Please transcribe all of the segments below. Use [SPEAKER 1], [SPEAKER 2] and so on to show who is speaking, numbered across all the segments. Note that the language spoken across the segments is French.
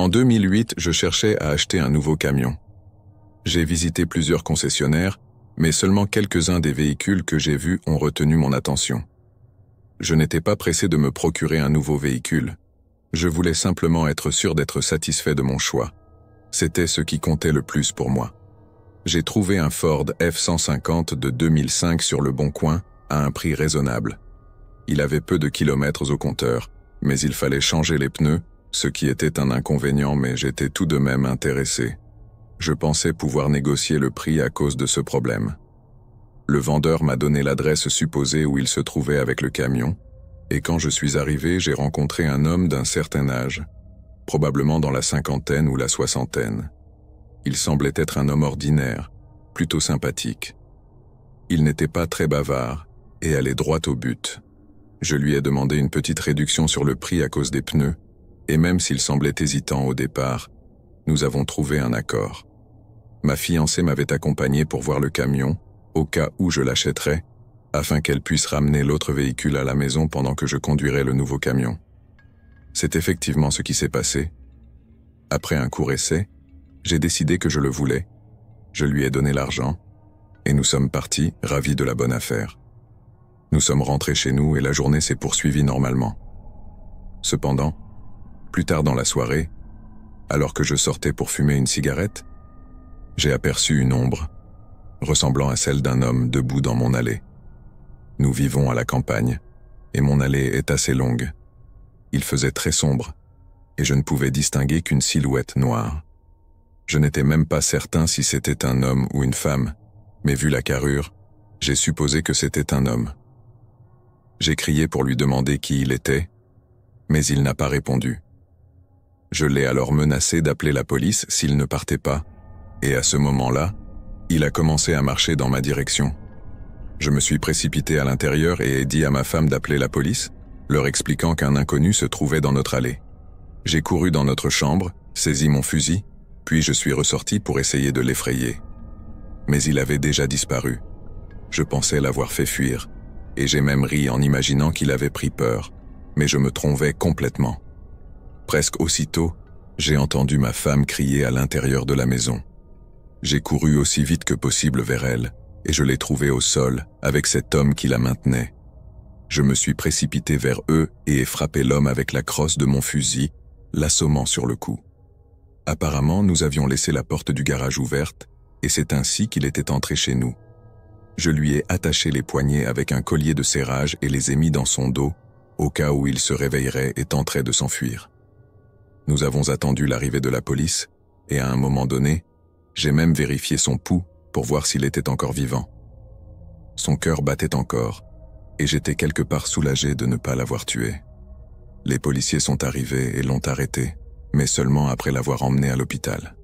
[SPEAKER 1] En 2008, je cherchais à acheter un nouveau camion. J'ai visité plusieurs concessionnaires, mais seulement quelques-uns des véhicules que j'ai vus ont retenu mon attention. Je n'étais pas pressé de me procurer un nouveau véhicule. Je voulais simplement être sûr d'être satisfait de mon choix. C'était ce qui comptait le plus pour moi. J'ai trouvé un Ford F-150 de 2005 sur le Bon Coin à un prix raisonnable. Il avait peu de kilomètres au compteur, mais il fallait changer les pneus, ce qui était un inconvénient, mais j'étais tout de même intéressé. Je pensais pouvoir négocier le prix à cause de ce problème. Le vendeur m'a donné l'adresse supposée où il se trouvait avec le camion, et quand je suis arrivé, j'ai rencontré un homme d'un certain âge, probablement dans la cinquantaine ou la soixantaine. Il semblait être un homme ordinaire, plutôt sympathique. Il n'était pas très bavard et allait droit au but. Je lui ai demandé une petite réduction sur le prix à cause des pneus, et même s'il semblait hésitant au départ, nous avons trouvé un accord. Ma fiancée m'avait accompagné pour voir le camion, au cas où je l'achèterais, afin qu'elle puisse ramener l'autre véhicule à la maison pendant que je conduirais le nouveau camion. C'est effectivement ce qui s'est passé. Après un court essai, j'ai décidé que je le voulais. Je lui ai donné l'argent, et nous sommes partis, ravis de la bonne affaire. Nous sommes rentrés chez nous et la journée s'est poursuivie normalement. Cependant, plus tard dans la soirée, alors que je sortais pour fumer une cigarette, j'ai aperçu une ombre, ressemblant à celle d'un homme debout dans mon allée. Nous vivons à la campagne, et mon allée est assez longue. Il faisait très sombre, et je ne pouvais distinguer qu'une silhouette noire. Je n'étais même pas certain si c'était un homme ou une femme, mais vu la carrure, j'ai supposé que c'était un homme. J'ai crié pour lui demander qui il était, mais il n'a pas répondu. Je l'ai alors menacé d'appeler la police s'il ne partait pas, et à ce moment-là, il a commencé à marcher dans ma direction. Je me suis précipité à l'intérieur et ai dit à ma femme d'appeler la police, leur expliquant qu'un inconnu se trouvait dans notre allée. J'ai couru dans notre chambre, saisi mon fusil, puis je suis ressorti pour essayer de l'effrayer. Mais il avait déjà disparu. Je pensais l'avoir fait fuir, et j'ai même ri en imaginant qu'il avait pris peur, mais je me trompais complètement. Presque aussitôt, j'ai entendu ma femme crier à l'intérieur de la maison. J'ai couru aussi vite que possible vers elle, et je l'ai trouvée au sol, avec cet homme qui la maintenait. Je me suis précipité vers eux et ai frappé l'homme avec la crosse de mon fusil, l'assommant sur le cou. Apparemment, nous avions laissé la porte du garage ouverte, et c'est ainsi qu'il était entré chez nous. Je lui ai attaché les poignets avec un collier de serrage et les ai mis dans son dos, au cas où il se réveillerait et tenterait de s'enfuir. Nous avons attendu l'arrivée de la police, et à un moment donné, j'ai même vérifié son pouls pour voir s'il était encore vivant. Son cœur battait encore, et j'étais quelque part soulagé de ne pas l'avoir tué. Les policiers sont arrivés et l'ont arrêté, mais seulement après l'avoir emmené à l'hôpital.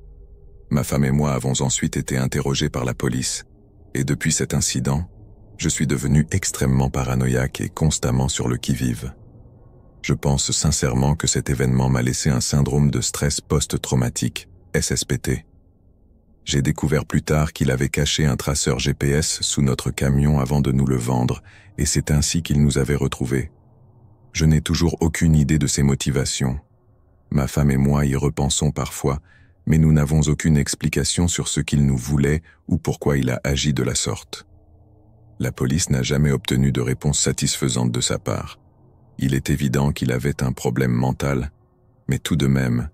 [SPEAKER 1] Ma femme et moi avons ensuite été interrogés par la police, et depuis cet incident, je suis devenu extrêmement paranoïaque et constamment sur le qui-vive. Je pense sincèrement que cet événement m'a laissé un syndrome de stress post-traumatique, SSPT. J'ai découvert plus tard qu'il avait caché un traceur GPS sous notre camion avant de nous le vendre, et c'est ainsi qu'il nous avait retrouvés. Je n'ai toujours aucune idée de ses motivations. Ma femme et moi y repensons parfois, mais nous n'avons aucune explication sur ce qu'il nous voulait ou pourquoi il a agi de la sorte. La police n'a jamais obtenu de réponse satisfaisante de sa part. Il est évident qu'il avait un problème mental, mais tout de même,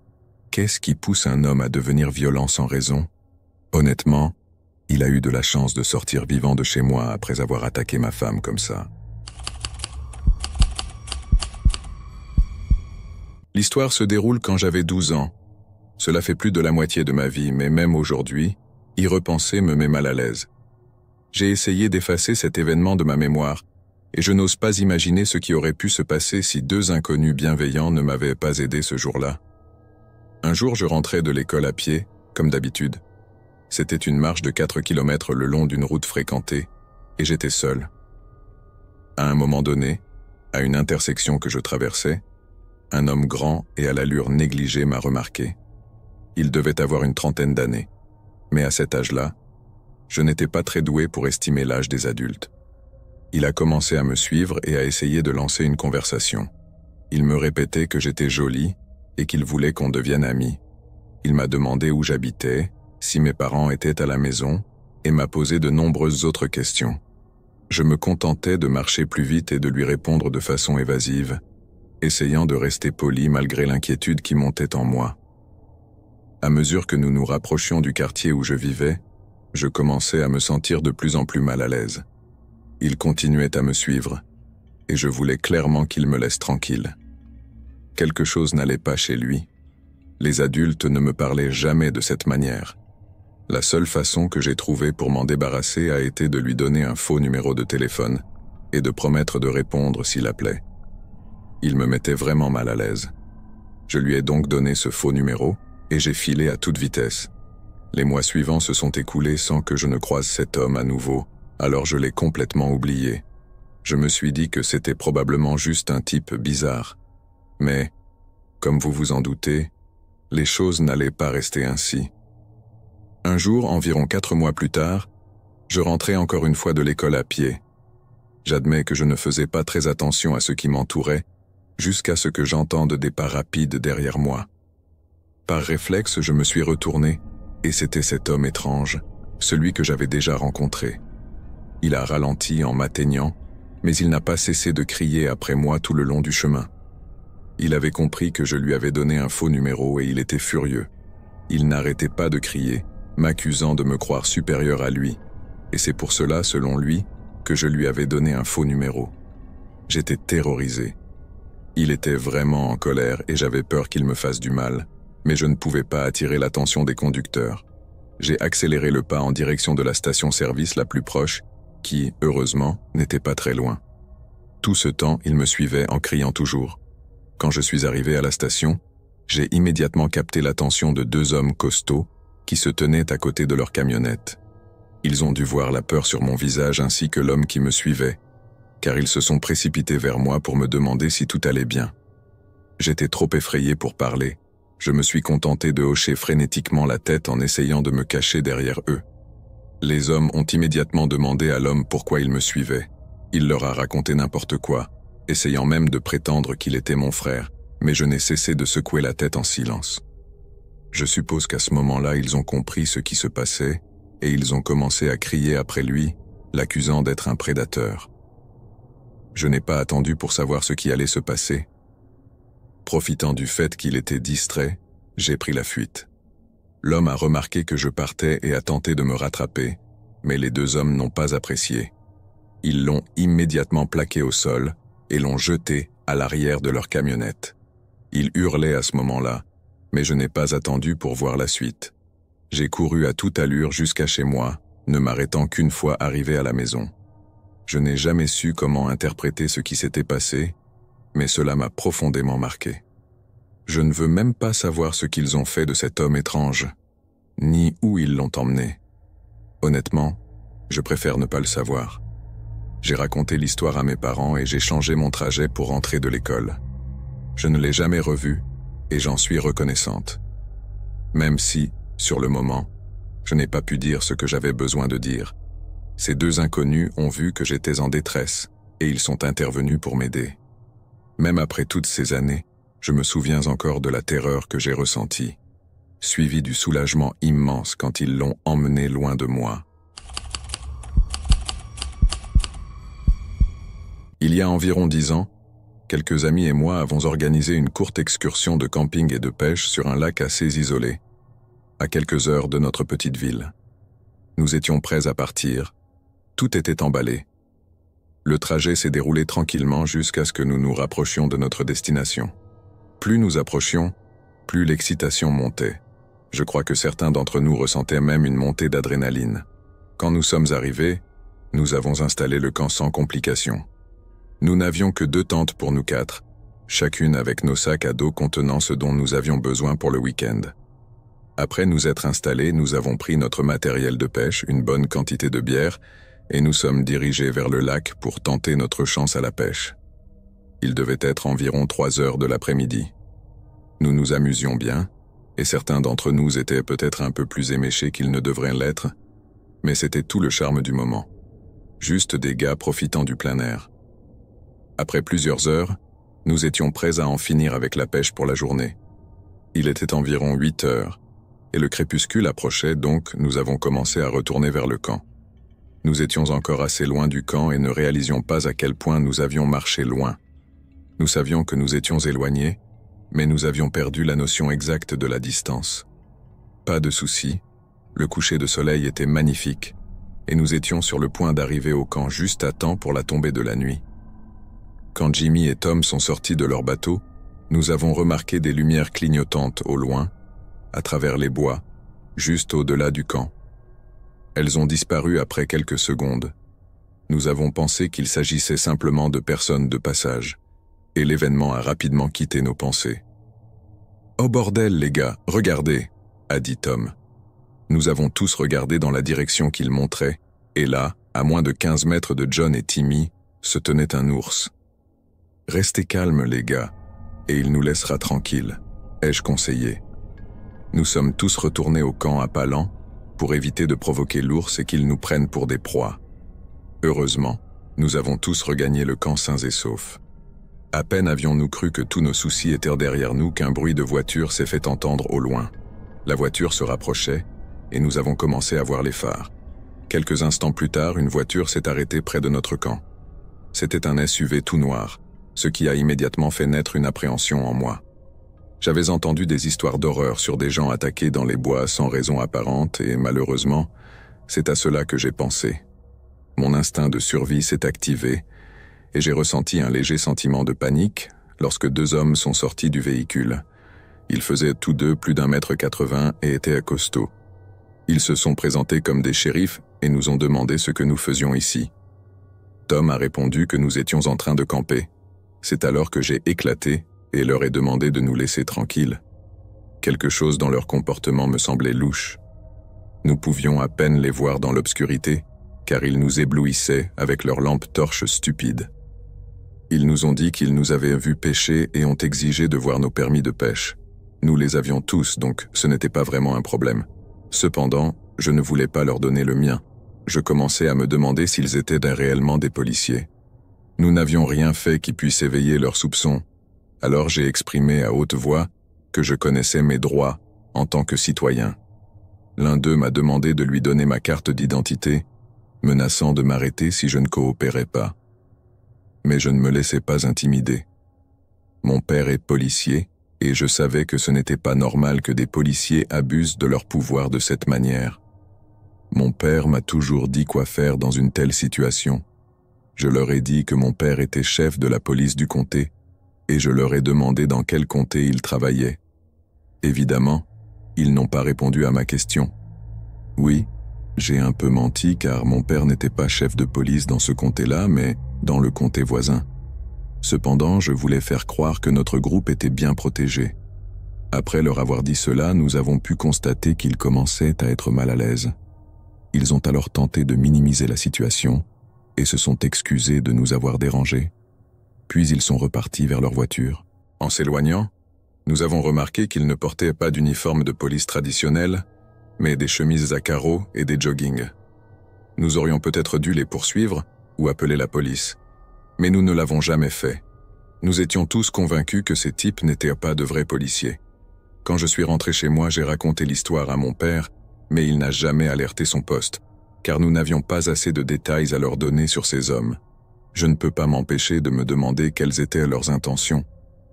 [SPEAKER 1] qu'est-ce qui pousse un homme à devenir violent sans raison ? Honnêtement, il a eu de la chance de sortir vivant de chez moi après avoir attaqué ma femme comme ça. L'histoire se déroule quand j'avais 12 ans. Cela fait plus de la moitié de ma vie, mais même aujourd'hui, y repenser me met mal à l'aise. J'ai essayé d'effacer cet événement de ma mémoire, et je n'ose pas imaginer ce qui aurait pu se passer si deux inconnus bienveillants ne m'avaient pas aidé ce jour-là. Un jour, je rentrais de l'école à pied, comme d'habitude. C'était une marche de 4 kilomètres le long d'une route fréquentée, et j'étais seul. À un moment donné, à une intersection que je traversais, un homme grand et à l'allure négligée m'a remarqué. Il devait avoir une trentaine d'années, mais à cet âge-là, je n'étais pas très doué pour estimer l'âge des adultes. Il a commencé à me suivre et à essayer de lancer une conversation. Il me répétait que j'étais jolie et qu'il voulait qu'on devienne amis. Il m'a demandé où j'habitais, si mes parents étaient à la maison, et m'a posé de nombreuses autres questions. Je me contentais de marcher plus vite et de lui répondre de façon évasive, essayant de rester poli malgré l'inquiétude qui montait en moi. À mesure que nous nous rapprochions du quartier où je vivais, je commençais à me sentir de plus en plus mal à l'aise. Il continuait à me suivre, et je voulais clairement qu'il me laisse tranquille. Quelque chose n'allait pas chez lui. Les adultes ne me parlaient jamais de cette manière. La seule façon que j'ai trouvée pour m'en débarrasser a été de lui donner un faux numéro de téléphone et de promettre de répondre s'il appelait. Il me mettait vraiment mal à l'aise. Je lui ai donc donné ce faux numéro et j'ai filé à toute vitesse. Les mois suivants se sont écoulés sans que je ne croise cet homme à nouveau, alors je l'ai complètement oublié. Je me suis dit que c'était probablement juste un type bizarre. Mais, comme vous vous en doutez, les choses n'allaient pas rester ainsi. Un jour, environ 4 mois plus tard, je rentrais encore une fois de l'école à pied. J'admets que je ne faisais pas très attention à ce qui m'entourait, jusqu'à ce que j'entende des pas rapides derrière moi. Par réflexe, je me suis retourné, et c'était cet homme étrange, celui que j'avais déjà rencontré. Il a ralenti en m'atteignant, mais il n'a pas cessé de crier après moi tout le long du chemin. Il avait compris que je lui avais donné un faux numéro et il était furieux. Il n'arrêtait pas de crier, m'accusant de me croire supérieur à lui, et c'est pour cela, selon lui, que je lui avais donné un faux numéro. J'étais terrorisé. Il était vraiment en colère et j'avais peur qu'il me fasse du mal, mais je ne pouvais pas attirer l'attention des conducteurs. J'ai accéléré le pas en direction de la station-service la plus proche, qui, heureusement, n'était pas très loin. Tout ce temps, il me suivait en criant toujours. Quand je suis arrivé à la station, j'ai immédiatement capté l'attention de 2 hommes costauds qui se tenaient à côté de leur camionnette. Ils ont dû voir la peur sur mon visage ainsi que l'homme qui me suivait, car ils se sont précipités vers moi pour me demander si tout allait bien. J'étais trop effrayé pour parler. Je me suis contenté de hocher frénétiquement la tête en essayant de me cacher derrière eux. Les hommes ont immédiatement demandé à l'homme pourquoi il me suivait. Il leur a raconté n'importe quoi, essayant même de prétendre qu'il était mon frère, mais je n'ai cessé de secouer la tête en silence. Je suppose qu'à ce moment-là, ils ont compris ce qui se passait et ils ont commencé à crier après lui, l'accusant d'être un prédateur. Je n'ai pas attendu pour savoir ce qui allait se passer. Profitant du fait qu'il était distrait, j'ai pris la fuite. L'homme a remarqué que je partais et a tenté de me rattraper, mais les 2 hommes n'ont pas apprécié. Ils l'ont immédiatement plaqué au sol et l'ont jeté à l'arrière de leur camionnette. Ils hurlaient à ce moment-là, mais je n'ai pas attendu pour voir la suite. J'ai couru à toute allure jusqu'à chez moi, ne m'arrêtant qu'une fois arrivé à la maison. Je n'ai jamais su comment interpréter ce qui s'était passé, mais cela m'a profondément marqué. Je ne veux même pas savoir ce qu'ils ont fait de cet homme étrange, ni où ils l'ont emmené. Honnêtement, je préfère ne pas le savoir. J'ai raconté l'histoire à mes parents et j'ai changé mon trajet pour rentrer de l'école. Je ne l'ai jamais revu et j'en suis reconnaissante. Même si, sur le moment, je n'ai pas pu dire ce que j'avais besoin de dire. Ces 2 inconnus ont vu que j'étais en détresse et ils sont intervenus pour m'aider. Même après toutes ces années, je me souviens encore de la terreur que j'ai ressentie, suivie du soulagement immense quand ils l'ont emmené loin de moi. Il y a environ 10 ans, quelques amis et moi avons organisé une courte excursion de camping et de pêche sur un lac assez isolé, à quelques heures de notre petite ville. Nous étions prêts à partir, tout était emballé. Le trajet s'est déroulé tranquillement jusqu'à ce que nous nous rapprochions de notre destination. Plus nous approchions, plus l'excitation montait. Je crois que certains d'entre nous ressentaient même une montée d'adrénaline. Quand nous sommes arrivés, nous avons installé le camp sans complications. Nous n'avions que 2 tentes pour nous 4, chacune avec nos sacs à dos contenant ce dont nous avions besoin pour le week-end. Après nous être installés, nous avons pris notre matériel de pêche, une bonne quantité de bière, et nous sommes dirigés vers le lac pour tenter notre chance à la pêche. Il devait être environ 3 heures de l'après-midi. Nous nous amusions bien, et certains d'entre nous étaient peut-être un peu plus éméchés qu'ils ne devraient l'être, mais c'était tout le charme du moment. Juste des gars profitant du plein air. Après plusieurs heures, nous étions prêts à en finir avec la pêche pour la journée. Il était environ 8 heures, et le crépuscule approchait, donc nous avons commencé à retourner vers le camp. Nous étions encore assez loin du camp et ne réalisions pas à quel point nous avions marché loin. Nous savions que nous étions éloignés, mais nous avions perdu la notion exacte de la distance. Pas de souci, le coucher de soleil était magnifique, et nous étions sur le point d'arriver au camp juste à temps pour la tombée de la nuit. Quand Jimmy et Tom sont sortis de leur bateau, nous avons remarqué des lumières clignotantes au loin, à travers les bois, juste au-delà du camp. Elles ont disparu après quelques secondes. Nous avons pensé qu'il s'agissait simplement de personnes de passage, et l'événement a rapidement quitté nos pensées. « Oh bordel, les gars, regardez !» a dit Tom. Nous avons tous regardé dans la direction qu'il montrait, et là, à moins de 15 mètres de John et Timmy, se tenait un ours. « Restez calmes, les gars, et il nous laissera tranquilles, ai-je conseillé. Nous sommes tous retournés au camp à pas lents, pour éviter de provoquer l'ours et qu'il nous prenne pour des proies. Heureusement, nous avons tous regagné le camp sains et saufs. À peine avions-nous cru que tous nos soucis étaient derrière nous qu'un bruit de voiture s'est fait entendre au loin. La voiture se rapprochait, et nous avons commencé à voir les phares. Quelques instants plus tard, une voiture s'est arrêtée près de notre camp. C'était un SUV tout noir, ce qui a immédiatement fait naître une appréhension en moi. J'avais entendu des histoires d'horreur sur des gens attaqués dans les bois sans raison apparente et malheureusement, c'est à cela que j'ai pensé. Mon instinct de survie s'est activé et j'ai ressenti un léger sentiment de panique lorsque deux hommes sont sortis du véhicule. Ils faisaient tous deux plus d'1,80 m et étaient costauds. Ils se sont présentés comme des shérifs et nous ont demandé ce que nous faisions ici. Tom a répondu que nous étions en train de camper. C'est alors que j'ai éclaté et leur ai demandé de nous laisser tranquilles. Quelque chose dans leur comportement me semblait louche. Nous pouvions à peine les voir dans l'obscurité, car ils nous éblouissaient avec leurs lampes torches stupides. Ils nous ont dit qu'ils nous avaient vus pêcher et ont exigé de voir nos permis de pêche. Nous les avions tous, donc ce n'était pas vraiment un problème. Cependant, je ne voulais pas leur donner le mien. Je commençais à me demander s'ils étaient réellement des policiers. Nous n'avions rien fait qui puisse éveiller leurs soupçons. Alors j'ai exprimé à haute voix que je connaissais mes droits en tant que citoyen. L'un d'eux m'a demandé de lui donner ma carte d'identité, menaçant de m'arrêter si je ne coopérais pas. Mais je ne me laissais pas intimider. Mon père est policier, et je savais que ce n'était pas normal que des policiers abusent de leur pouvoir de cette manière. Mon père m'a toujours dit quoi faire dans une telle situation. Je leur ai dit que mon père était chef de la police du comté, et je leur ai demandé dans quel comté il travaillait. Évidemment, ils n'ont pas répondu à ma question. Oui, j'ai un peu menti car mon père n'était pas chef de police dans ce comté-là, mais dans le comté voisin. Cependant, je voulais faire croire que notre groupe était bien protégé. Après leur avoir dit cela, nous avons pu constater qu'ils commençaient à être mal à l'aise. Ils ont alors tenté de minimiser la situation et se sont excusés de nous avoir dérangés. Puis ils sont repartis vers leur voiture. En s'éloignant, nous avons remarqué qu'ils ne portaient pas d'uniforme de police traditionnel, mais des chemises à carreaux et des joggings. Nous aurions peut-être dû les poursuivre ou appeler la police, mais nous ne l'avons jamais fait. Nous étions tous convaincus que ces types n'étaient pas de vrais policiers. Quand je suis rentré chez moi, j'ai raconté l'histoire à mon père, mais il n'a jamais alerté son poste, car nous n'avions pas assez de détails à leur donner sur ces hommes. Je ne peux pas m'empêcher de me demander quelles étaient leurs intentions,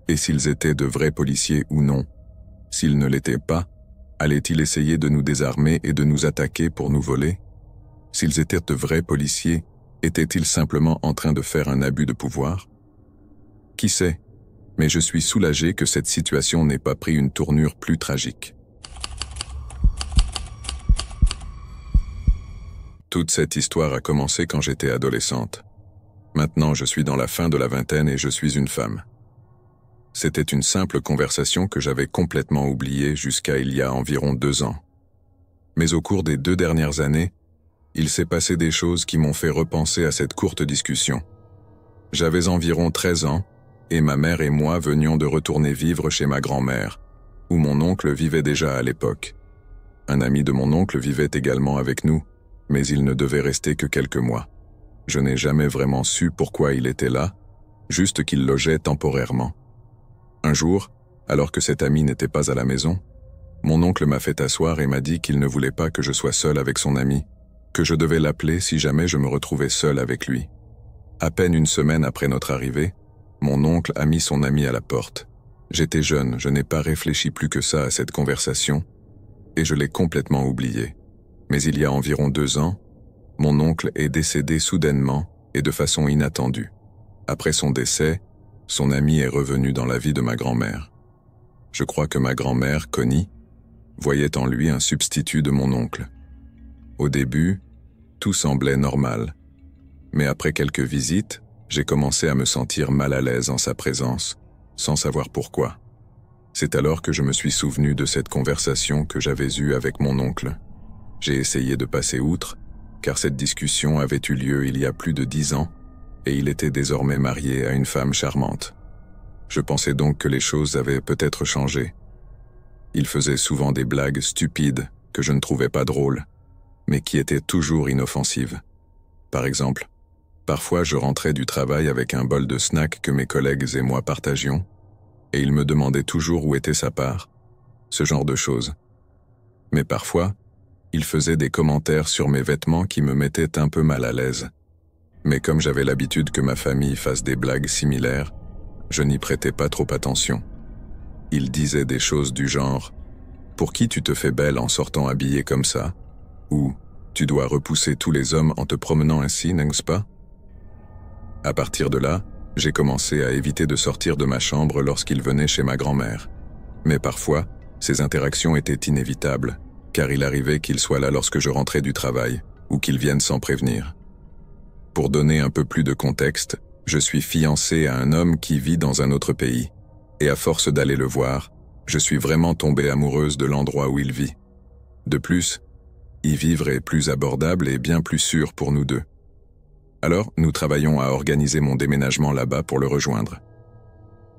[SPEAKER 1] et s'ils étaient de vrais policiers ou non. S'ils ne l'étaient pas, allaient-ils essayer de nous désarmer et de nous attaquer pour nous voler? S'ils étaient de vrais policiers, étaient-ils simplement en train de faire un abus de pouvoir? Qui sait, mais je suis soulagé que cette situation n'ait pas pris une tournure plus tragique. Toute cette histoire a commencé quand j'étais adolescente. Maintenant, je suis dans la fin de la vingtaine et je suis une femme. C'était une simple conversation que j'avais complètement oubliée jusqu'à il y a environ 2 ans. Mais au cours des 2 dernières années, il s'est passé des choses qui m'ont fait repenser à cette courte discussion. J'avais environ 13 ans, et ma mère et moi venions de retourner vivre chez ma grand-mère, où mon oncle vivait déjà à l'époque. Un ami de mon oncle vivait également avec nous, mais il ne devait rester que quelques mois. Je n'ai jamais vraiment su pourquoi il était là, juste qu'il logeait temporairement. Un jour, Alors que cet ami n'était pas à la maison, mon oncle m'a fait asseoir et m'a dit qu'il ne voulait pas que je sois seul avec son ami, que je devais l'appeler si jamais je me retrouvais seul avec lui. À peine une semaine après notre arrivée, mon oncle a mis son ami à la porte. J'étais jeune, je n'ai pas réfléchi plus que ça à cette conversation, et je l'ai complètement oublié. Mais il y a environ 2 ans, mon oncle est décédé soudainement et de façon inattendue. Après son décès, son ami est revenu dans la vie de ma grand-mère. Je crois que ma grand-mère, Connie, voyait en lui un substitut de mon oncle. Au début, tout semblait normal. Mais après quelques visites, j'ai commencé à me sentir mal à l'aise en sa présence, sans savoir pourquoi. C'est alors que je me suis souvenu de cette conversation que j'avais eue avec mon oncle. J'ai essayé de passer outre, car cette discussion avait eu lieu il y a plus de 10 ans, et il était désormais marié à une femme charmante. Je pensais donc que les choses avaient peut-être changé. Il faisait souvent des blagues stupides que je ne trouvais pas drôles, mais qui étaient toujours inoffensives. Par exemple, parfois je rentrais du travail avec un bol de snack que mes collègues et moi partagions, et il me demandait toujours où était sa part, ce genre de choses. Mais parfois, il faisait des commentaires sur mes vêtements qui me mettaient un peu mal à l'aise. Mais comme j'avais l'habitude que ma famille fasse des blagues similaires, je n'y prêtais pas trop attention. Il disait des choses du genre « Pour qui tu te fais belle en sortant habillée comme ça ?» ou « Tu dois repousser tous les hommes en te promenant ainsi, n'est-ce pas ?» À partir de là, j'ai commencé à éviter de sortir de ma chambre lorsqu'il venait chez ma grand-mère. Mais parfois, ces interactions étaient inévitables, car il arrivait qu'il soit là lorsque je rentrais du travail, ou qu'il vienne sans prévenir. Pour donner un peu plus de contexte, je suis fiancé à un homme qui vit dans un autre pays, et à force d'aller le voir, je suis vraiment tombée amoureuse de l'endroit où il vit. De plus, y vivre est plus abordable et bien plus sûr pour nous deux. Alors, nous travaillons à organiser mon déménagement là-bas pour le rejoindre.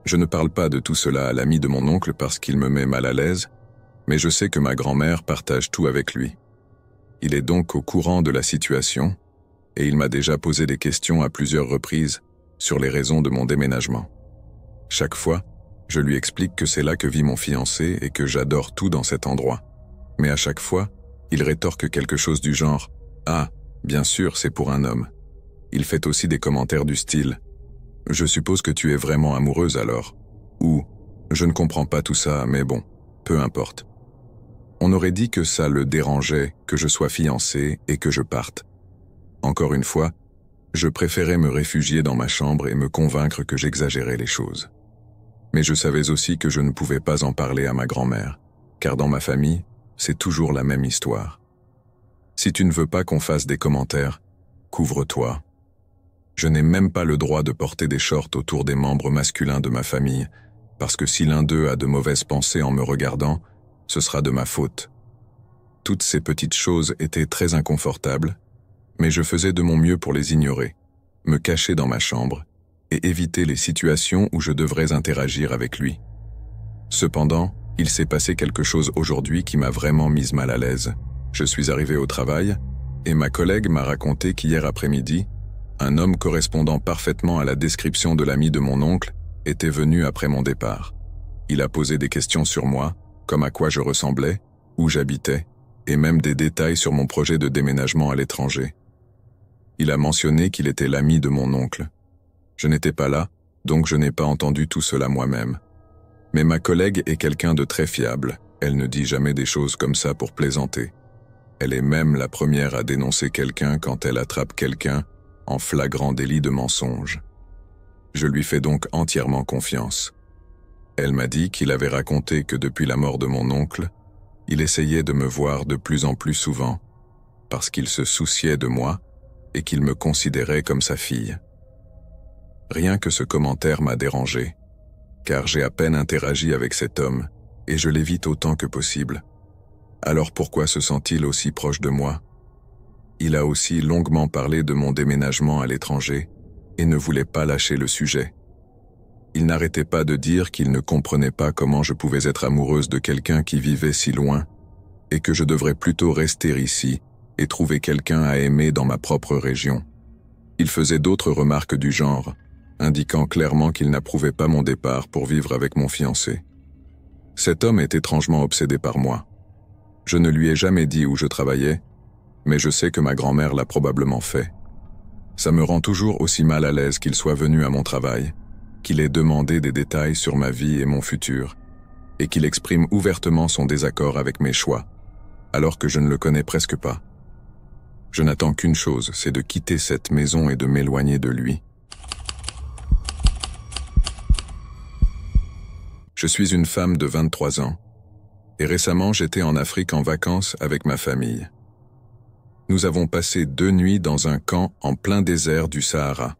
[SPEAKER 1] Je ne parle pas de tout cela à l'ami de mon oncle parce qu'il me met mal à l'aise, mais je sais que ma grand-mère partage tout avec lui. Il est donc au courant de la situation, et il m'a déjà posé des questions à plusieurs reprises sur les raisons de mon déménagement. Chaque fois, je lui explique que c'est là que vit mon fiancé et que j'adore tout dans cet endroit. Mais à chaque fois, il rétorque quelque chose du genre « Ah, bien sûr, c'est pour un homme ». Il fait aussi des commentaires du style « Je suppose que tu es vraiment amoureuse alors » ou « Je ne comprends pas tout ça, mais bon, peu importe ». On aurait dit que ça le dérangeait que je sois fiancé et que je parte. Encore une fois, je préférais me réfugier dans ma chambre et me convaincre que j'exagérais les choses. Mais je savais aussi que je ne pouvais pas en parler à ma grand-mère, car dans ma famille, c'est toujours la même histoire. Si tu ne veux pas qu'on fasse des commentaires, couvre-toi. Je n'ai même pas le droit de porter des shorts autour des membres masculins de ma famille, parce que si l'un d'eux a de mauvaises pensées en me regardant, ce sera de ma faute. Toutes ces petites choses étaient très inconfortables, mais je faisais de mon mieux pour les ignorer, me cacher dans ma chambre et éviter les situations où je devrais interagir avec lui. Cependant, il s'est passé quelque chose aujourd'hui qui m'a vraiment mise mal à l'aise. Je suis arrivé au travail et ma collègue m'a raconté qu'hier après-midi, un homme correspondant parfaitement à la description de l'ami de mon oncle était venu après mon départ. Il a posé des questions sur moi, comme à quoi je ressemblais, où j'habitais, et même des détails sur mon projet de déménagement à l'étranger. Il a mentionné qu'il était l'ami de mon oncle. Je n'étais pas là, donc je n'ai pas entendu tout cela moi-même. Mais ma collègue est quelqu'un de très fiable, elle ne dit jamais des choses comme ça pour plaisanter. Elle est même la première à dénoncer quelqu'un quand elle attrape quelqu'un en flagrant délit de mensonge. Je lui fais donc entièrement confiance. Elle m'a dit qu'il avait raconté que depuis la mort de mon oncle, il essayait de me voir de plus en plus souvent, parce qu'il se souciait de moi et qu'il me considérait comme sa fille. Rien que ce commentaire m'a dérangé, car j'ai à peine interagi avec cet homme et je l'évite autant que possible. Alors pourquoi se sent-il aussi proche de moi ? Il a aussi longuement parlé de mon déménagement à l'étranger et ne voulait pas lâcher le sujet. Il n'arrêtait pas de dire qu'il ne comprenait pas comment je pouvais être amoureuse de quelqu'un qui vivait si loin et que je devrais plutôt rester ici et trouver quelqu'un à aimer dans ma propre région. Il faisait d'autres remarques du genre, indiquant clairement qu'il n'approuvait pas mon départ pour vivre avec mon fiancé. Cet homme est étrangement obsédé par moi. Je ne lui ai jamais dit où je travaillais, mais je sais que ma grand-mère l'a probablement fait. Ça me rend toujours aussi mal à l'aise qu'il soit venu à mon travail, qu'il ait demandé des détails sur ma vie et mon futur, et qu'il exprime ouvertement son désaccord avec mes choix, alors que je ne le connais presque pas. Je n'attends qu'une chose, c'est de quitter cette maison et de m'éloigner de lui. Je suis une femme de 23 ans, et récemment j'étais en Afrique en vacances avec ma famille. Nous avons passé 2 nuits dans un camp en plein désert du Sahara.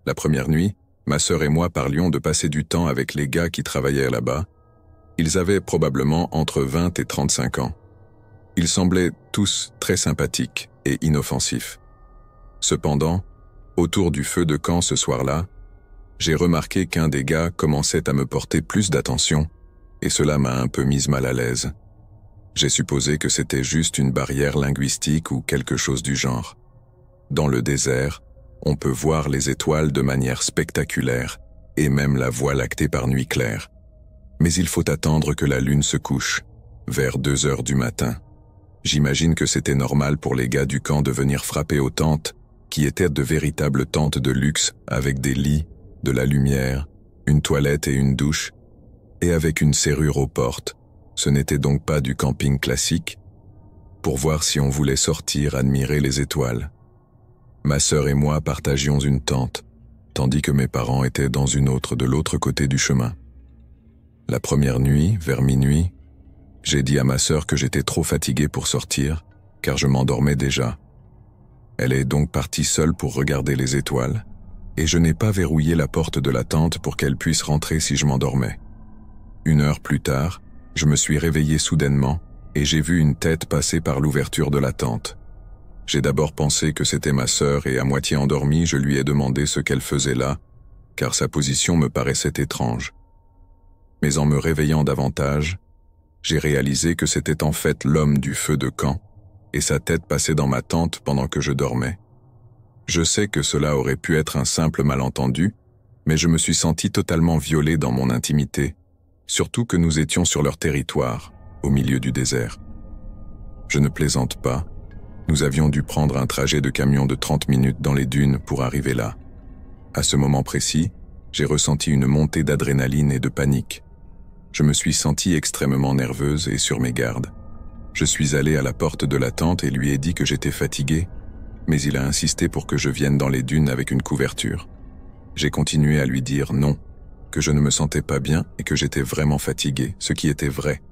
[SPEAKER 1] La première nuit, ma sœur et moi parlions de passer du temps avec les gars qui travaillaient là-bas. Ils avaient probablement entre 20 et 35 ans. Ils semblaient tous très sympathiques et inoffensifs. Cependant, autour du feu de camp ce soir-là, j'ai remarqué qu'un des gars commençait à me porter plus d'attention, et cela m'a un peu mise mal à l'aise. J'ai supposé que c'était juste une barrière linguistique ou quelque chose du genre. Dans le désert, on peut voir les étoiles de manière spectaculaire, et même la Voie lactée par nuit claire. Mais il faut attendre que la lune se couche, vers 2 heures du matin. J'imagine que c'était normal pour les gars du camp de venir frapper aux tentes, qui étaient de véritables tentes de luxe, avec des lits, de la lumière, une toilette et une douche, et avec une serrure aux portes. Ce n'était donc pas du camping classique, pour voir si on voulait sortir admirer les étoiles. Ma sœur et moi partagions une tente, tandis que mes parents étaient dans une autre de l'autre côté du chemin. La première nuit, vers minuit, j'ai dit à ma sœur que j'étais trop fatigué pour sortir, car je m'endormais déjà. Elle est donc partie seule pour regarder les étoiles, et je n'ai pas verrouillé la porte de la tente pour qu'elle puisse rentrer si je m'endormais. 1 heure plus tard, je me suis réveillé soudainement et j'ai vu une tête passer par l'ouverture de la tente. J'ai d'abord pensé que c'était ma sœur et à moitié endormie, je lui ai demandé ce qu'elle faisait là, car sa position me paraissait étrange. Mais en me réveillant davantage, j'ai réalisé que c'était en fait l'homme du feu de camp et sa tête passait dans ma tente pendant que je dormais. Je sais que cela aurait pu être un simple malentendu, mais je me suis senti totalement violé dans mon intimité, surtout que nous étions sur leur territoire, au milieu du désert. Je ne plaisante pas, nous avions dû prendre un trajet de camion de 30 minutes dans les dunes pour arriver là. À ce moment précis, j'ai ressenti une montée d'adrénaline et de panique. Je me suis sentie extrêmement nerveuse et sur mes gardes. Je suis allé à la porte de la tente et lui ai dit que j'étais fatigué, mais il a insisté pour que je vienne dans les dunes avec une couverture. J'ai continué à lui dire non, que je ne me sentais pas bien et que j'étais vraiment fatigué, ce qui était vrai.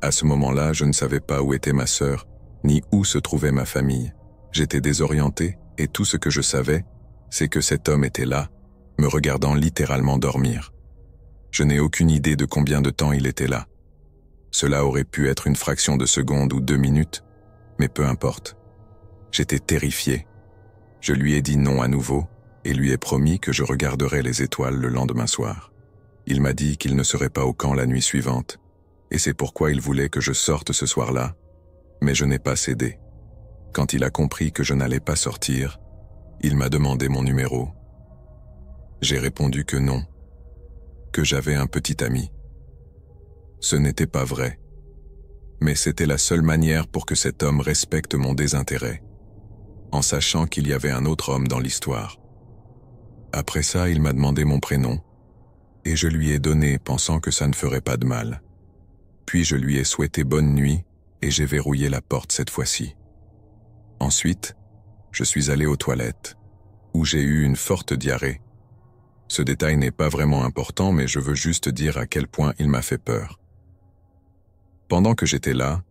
[SPEAKER 1] À ce moment-là, je ne savais pas où était ma sœur, ni où se trouvait ma famille. J'étais désorienté et tout ce que je savais, c'est que cet homme était là, me regardant littéralement dormir. Je n'ai aucune idée de combien de temps il était là. Cela aurait pu être une fraction de seconde ou 2 minutes, mais peu importe. J'étais terrifié. Je lui ai dit non à nouveau et lui ai promis que je regarderais les étoiles le lendemain soir. Il m'a dit qu'il ne serait pas au camp la nuit suivante, et c'est pourquoi il voulait que je sorte ce soir-là, mais je n'ai pas cédé. Quand il a compris que je n'allais pas sortir, il m'a demandé mon numéro. J'ai répondu que non, que j'avais un petit ami. Ce n'était pas vrai, mais c'était la seule manière pour que cet homme respecte mon désintérêt, en sachant qu'il y avait un autre homme dans l'histoire. Après ça, il m'a demandé mon prénom, et je lui ai donné, pensant que ça ne ferait pas de mal. Puis je lui ai souhaité bonne nuit, et j'ai verrouillé la porte cette fois-ci. Ensuite, je suis allé aux toilettes, où j'ai eu une forte diarrhée. Ce détail n'est pas vraiment important, mais je veux juste dire à quel point il m'a fait peur. Pendant que j'étais là,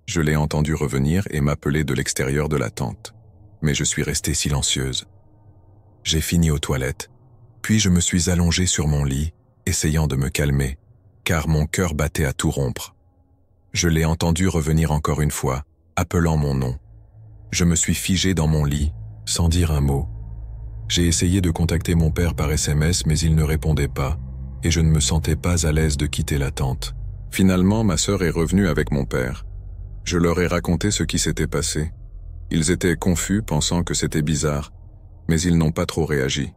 [SPEAKER 1] je l'ai entendu revenir et m'appeler de l'extérieur de la tente, mais je suis restée silencieuse. J'ai fini aux toilettes, puis je me suis allongée sur mon lit, essayant de me calmer, car mon cœur battait à tout rompre. Je l'ai entendu revenir encore une fois, appelant mon nom. Je me suis figée dans mon lit, sans dire un mot. J'ai essayé de contacter mon père par SMS, mais il ne répondait pas, et je ne me sentais pas à l'aise de quitter la tente. Finalement, ma sœur est revenue avec mon père. Je leur ai raconté ce qui s'était passé. Ils étaient confus, pensant que c'était bizarre, mais ils n'ont pas trop réagi.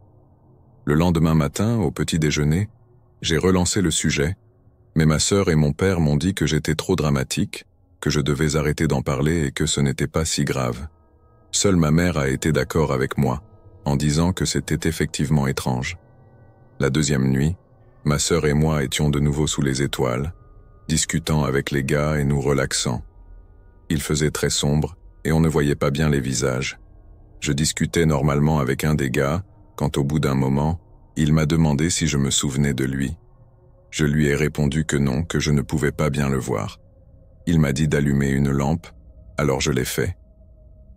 [SPEAKER 1] Le lendemain matin, au petit déjeuner, j'ai relancé le sujet, Mais ma sœur et mon père m'ont dit que j'étais trop dramatique, que je devais arrêter d'en parler et que ce n'était pas si grave. Seule ma mère a été d'accord avec moi, en disant que c'était effectivement étrange. La deuxième nuit, ma sœur et moi étions de nouveau sous les étoiles, discutant avec les gars et nous relaxant. Il faisait très sombre et on ne voyait pas bien les visages. Je discutais normalement avec un des gars, quand au bout d'un moment, il m'a demandé si je me souvenais de lui. Je lui ai répondu que non, que je ne pouvais pas bien le voir. Il m'a dit d'allumer une lampe, alors je l'ai fait.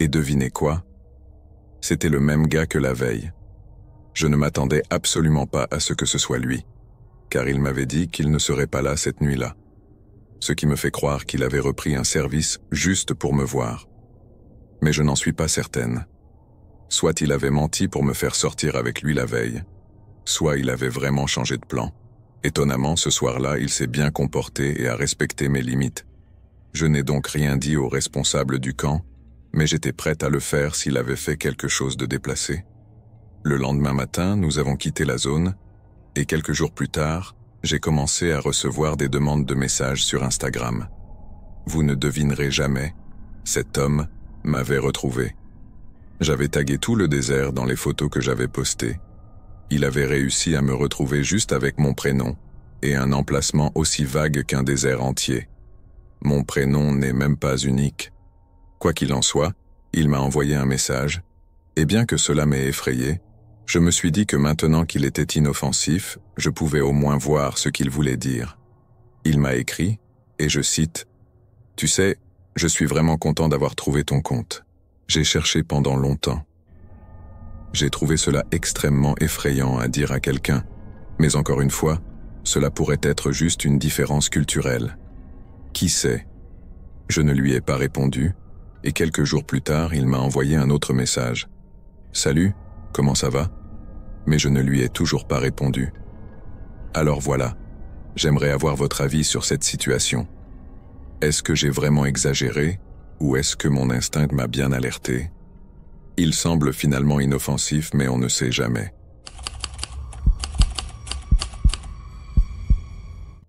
[SPEAKER 1] Et devinez quoi? C'était le même gars que la veille. Je ne m'attendais absolument pas à ce que ce soit lui, car il m'avait dit qu'il ne serait pas là cette nuit-là. Ce qui me fait croire qu'il avait repris un service juste pour me voir. Mais je n'en suis pas certaine. Soit il avait menti pour me faire sortir avec lui la veille, soit il avait vraiment changé de plan. Étonnamment, ce soir-là, il s'est bien comporté et a respecté mes limites. Je n'ai donc rien dit aux responsables du camp, mais j'étais prête à le faire s'il avait fait quelque chose de déplacé. Le lendemain matin, nous avons quitté la zone, et quelques jours plus tard, j'ai commencé à recevoir des demandes de messages sur Instagram. Vous ne devinerez jamais, cet homme m'avait retrouvé. J'avais tagué tout le désert dans les photos que j'avais postées. Il avait réussi à me retrouver juste avec mon prénom, et un emplacement aussi vague qu'un désert entier. Mon prénom n'est même pas unique. Quoi qu'il en soit, il m'a envoyé un message, et bien que cela m'ait effrayé, je me suis dit que maintenant qu'il était inoffensif, je pouvais au moins voir ce qu'il voulait dire. Il m'a écrit, et je cite, « Tu sais, je suis vraiment content d'avoir trouvé ton compte. J'ai cherché pendant longtemps. » J'ai trouvé cela extrêmement effrayant à dire à quelqu'un, mais encore une fois, cela pourrait être juste une différence culturelle. Qui sait? Je ne lui ai pas répondu, et quelques jours plus tard, il m'a envoyé un autre message. « Salut, comment ça va ?» Mais je ne lui ai toujours pas répondu. Alors voilà, j'aimerais avoir votre avis sur cette situation. Est-ce que j'ai vraiment exagéré, ou est-ce que mon instinct m'a bien alerté? Il semble finalement inoffensif, mais on ne sait jamais.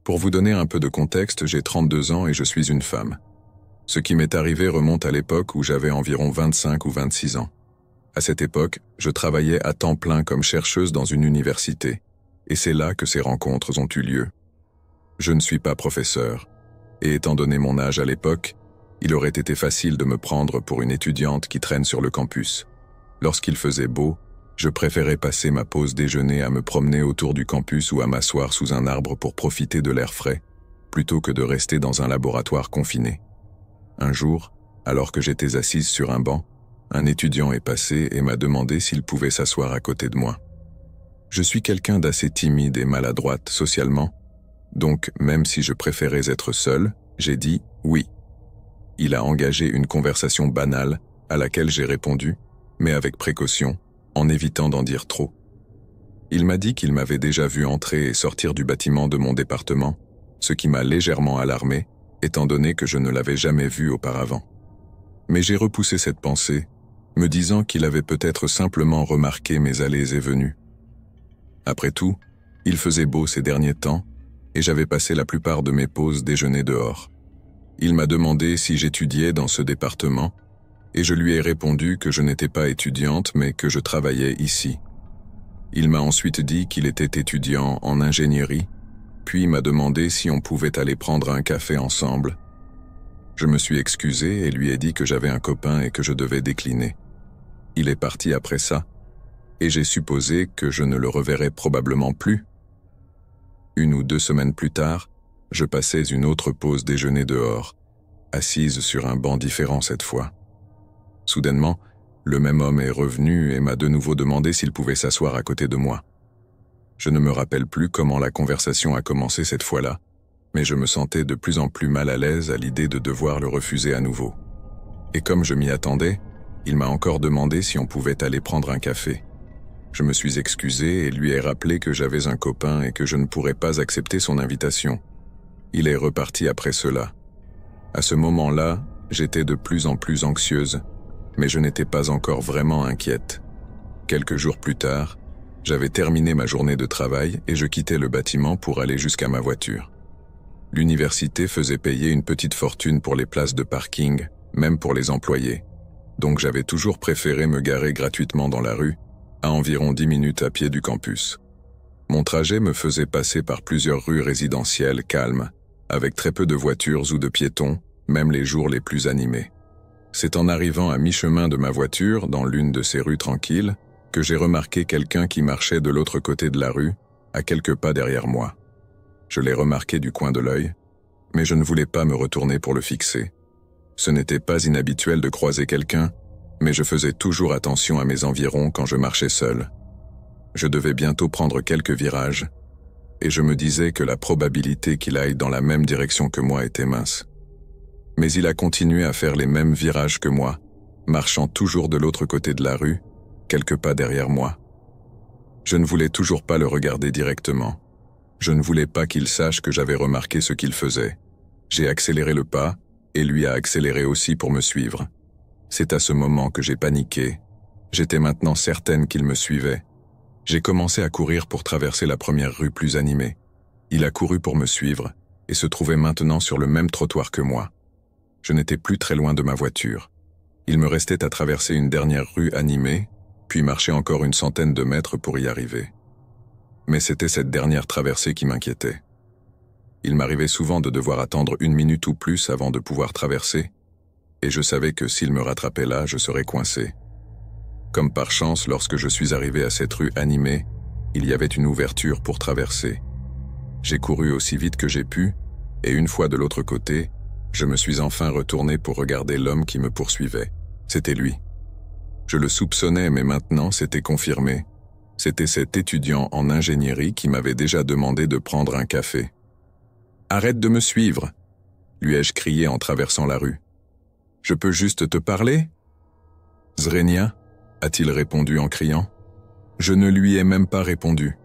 [SPEAKER 1] Pour vous donner un peu de contexte, j'ai 32 ans et je suis une femme. Ce qui m'est arrivé remonte à l'époque où j'avais environ 25 ou 26 ans. À cette époque, je travaillais à temps plein comme chercheuse dans une université, et c'est là que ces rencontres ont eu lieu. Je ne suis pas professeur, et étant donné mon âge à l'époque, il aurait été facile de me prendre pour une étudiante qui traîne sur le campus. Lorsqu'il faisait beau, je préférais passer ma pause déjeuner à me promener autour du campus ou à m'asseoir sous un arbre pour profiter de l'air frais, plutôt que de rester dans un laboratoire confiné. Un jour, alors que j'étais assise sur un banc, un étudiant est passé et m'a demandé s'il pouvait s'asseoir à côté de moi. Je suis quelqu'un d'assez timide et maladroite socialement, donc même si je préférais être seule, j'ai dit oui. Il a engagé une conversation banale à laquelle j'ai répondu, mais avec précaution, en évitant d'en dire trop. Il m'a dit qu'il m'avait déjà vu entrer et sortir du bâtiment de mon département, ce qui m'a légèrement alarmé, étant donné que je ne l'avais jamais vu auparavant. Mais j'ai repoussé cette pensée, me disant qu'il avait peut-être simplement remarqué mes allées et venues. Après tout, il faisait beau ces derniers temps, et j'avais passé la plupart de mes pauses déjeuner dehors. Il m'a demandé si j'étudiais dans ce département, et je lui ai répondu que je n'étais pas étudiante mais que je travaillais ici. Il m'a ensuite dit qu'il était étudiant en ingénierie, puis m'a demandé si on pouvait aller prendre un café ensemble. Je me suis excusé et lui ai dit que j'avais un copain et que je devais décliner. Il est parti après ça, et j'ai supposé que je ne le reverrais probablement plus. 1 ou 2 semaines plus tard, je passais une autre pause déjeuner dehors, assise sur un banc différent cette fois. Soudainement, le même homme est revenu et m'a de nouveau demandé s'il pouvait s'asseoir à côté de moi. Je ne me rappelle plus comment la conversation a commencé cette fois-là, mais je me sentais de plus en plus mal à l'aise à l'idée de devoir le refuser à nouveau. Et comme je m'y attendais, il m'a encore demandé si on pouvait aller prendre un café. Je me suis excusé et lui ai rappelé que j'avais un copain et que je ne pourrais pas accepter son invitation. Il est reparti après cela. À ce moment-là, j'étais de plus en plus anxieuse, mais je n'étais pas encore vraiment inquiète. Quelques jours plus tard, j'avais terminé ma journée de travail et je quittais le bâtiment pour aller jusqu'à ma voiture. L'université faisait payer une petite fortune pour les places de parking, même pour les employés. Donc j'avais toujours préféré me garer gratuitement dans la rue, à environ 10 minutes à pied du campus. Mon trajet me faisait passer par plusieurs rues résidentielles calmes, avec très peu de voitures ou de piétons, même les jours les plus animés. C'est en arrivant à mi-chemin de ma voiture, dans l'une de ces rues tranquilles, que j'ai remarqué quelqu'un qui marchait de l'autre côté de la rue, à quelques pas derrière moi. Je l'ai remarqué du coin de l'œil, mais je ne voulais pas me retourner pour le fixer. Ce n'était pas inhabituel de croiser quelqu'un, mais je faisais toujours attention à mes environs quand je marchais seul. Je devais bientôt prendre quelques virages, et je me disais que la probabilité qu'il aille dans la même direction que moi était mince. Mais il a continué à faire les mêmes virages que moi, marchant toujours de l'autre côté de la rue, quelques pas derrière moi. Je ne voulais toujours pas le regarder directement. Je ne voulais pas qu'il sache que j'avais remarqué ce qu'il faisait. J'ai accéléré le pas, et lui a accéléré aussi pour me suivre. C'est à ce moment que j'ai paniqué. J'étais maintenant certaine qu'il me suivait. J'ai commencé à courir pour traverser la première rue plus animée. Il a couru pour me suivre, et se trouvait maintenant sur le même trottoir que moi. Je n'étais plus très loin de ma voiture. Il me restait à traverser une dernière rue animée, puis marcher encore une centaine de mètres pour y arriver. Mais c'était cette dernière traversée qui m'inquiétait. Il m'arrivait souvent de devoir attendre 1 minute ou plus avant de pouvoir traverser, et je savais que s'il me rattrapait là, je serais coincé. Comme par chance, lorsque je suis arrivé à cette rue animée, il y avait une ouverture pour traverser. J'ai couru aussi vite que j'ai pu, et une fois de l'autre côté, je me suis enfin retourné pour regarder l'homme qui me poursuivait. C'était lui. Je le soupçonnais, mais maintenant c'était confirmé. C'était cet étudiant en ingénierie qui m'avait déjà demandé de prendre un café. « Arrête de me suivre !» lui ai-je crié en traversant la rue. « Je peux juste te parler ?» « Zrenia ?» a-t-il répondu en criant. Je ne lui ai même pas répondu.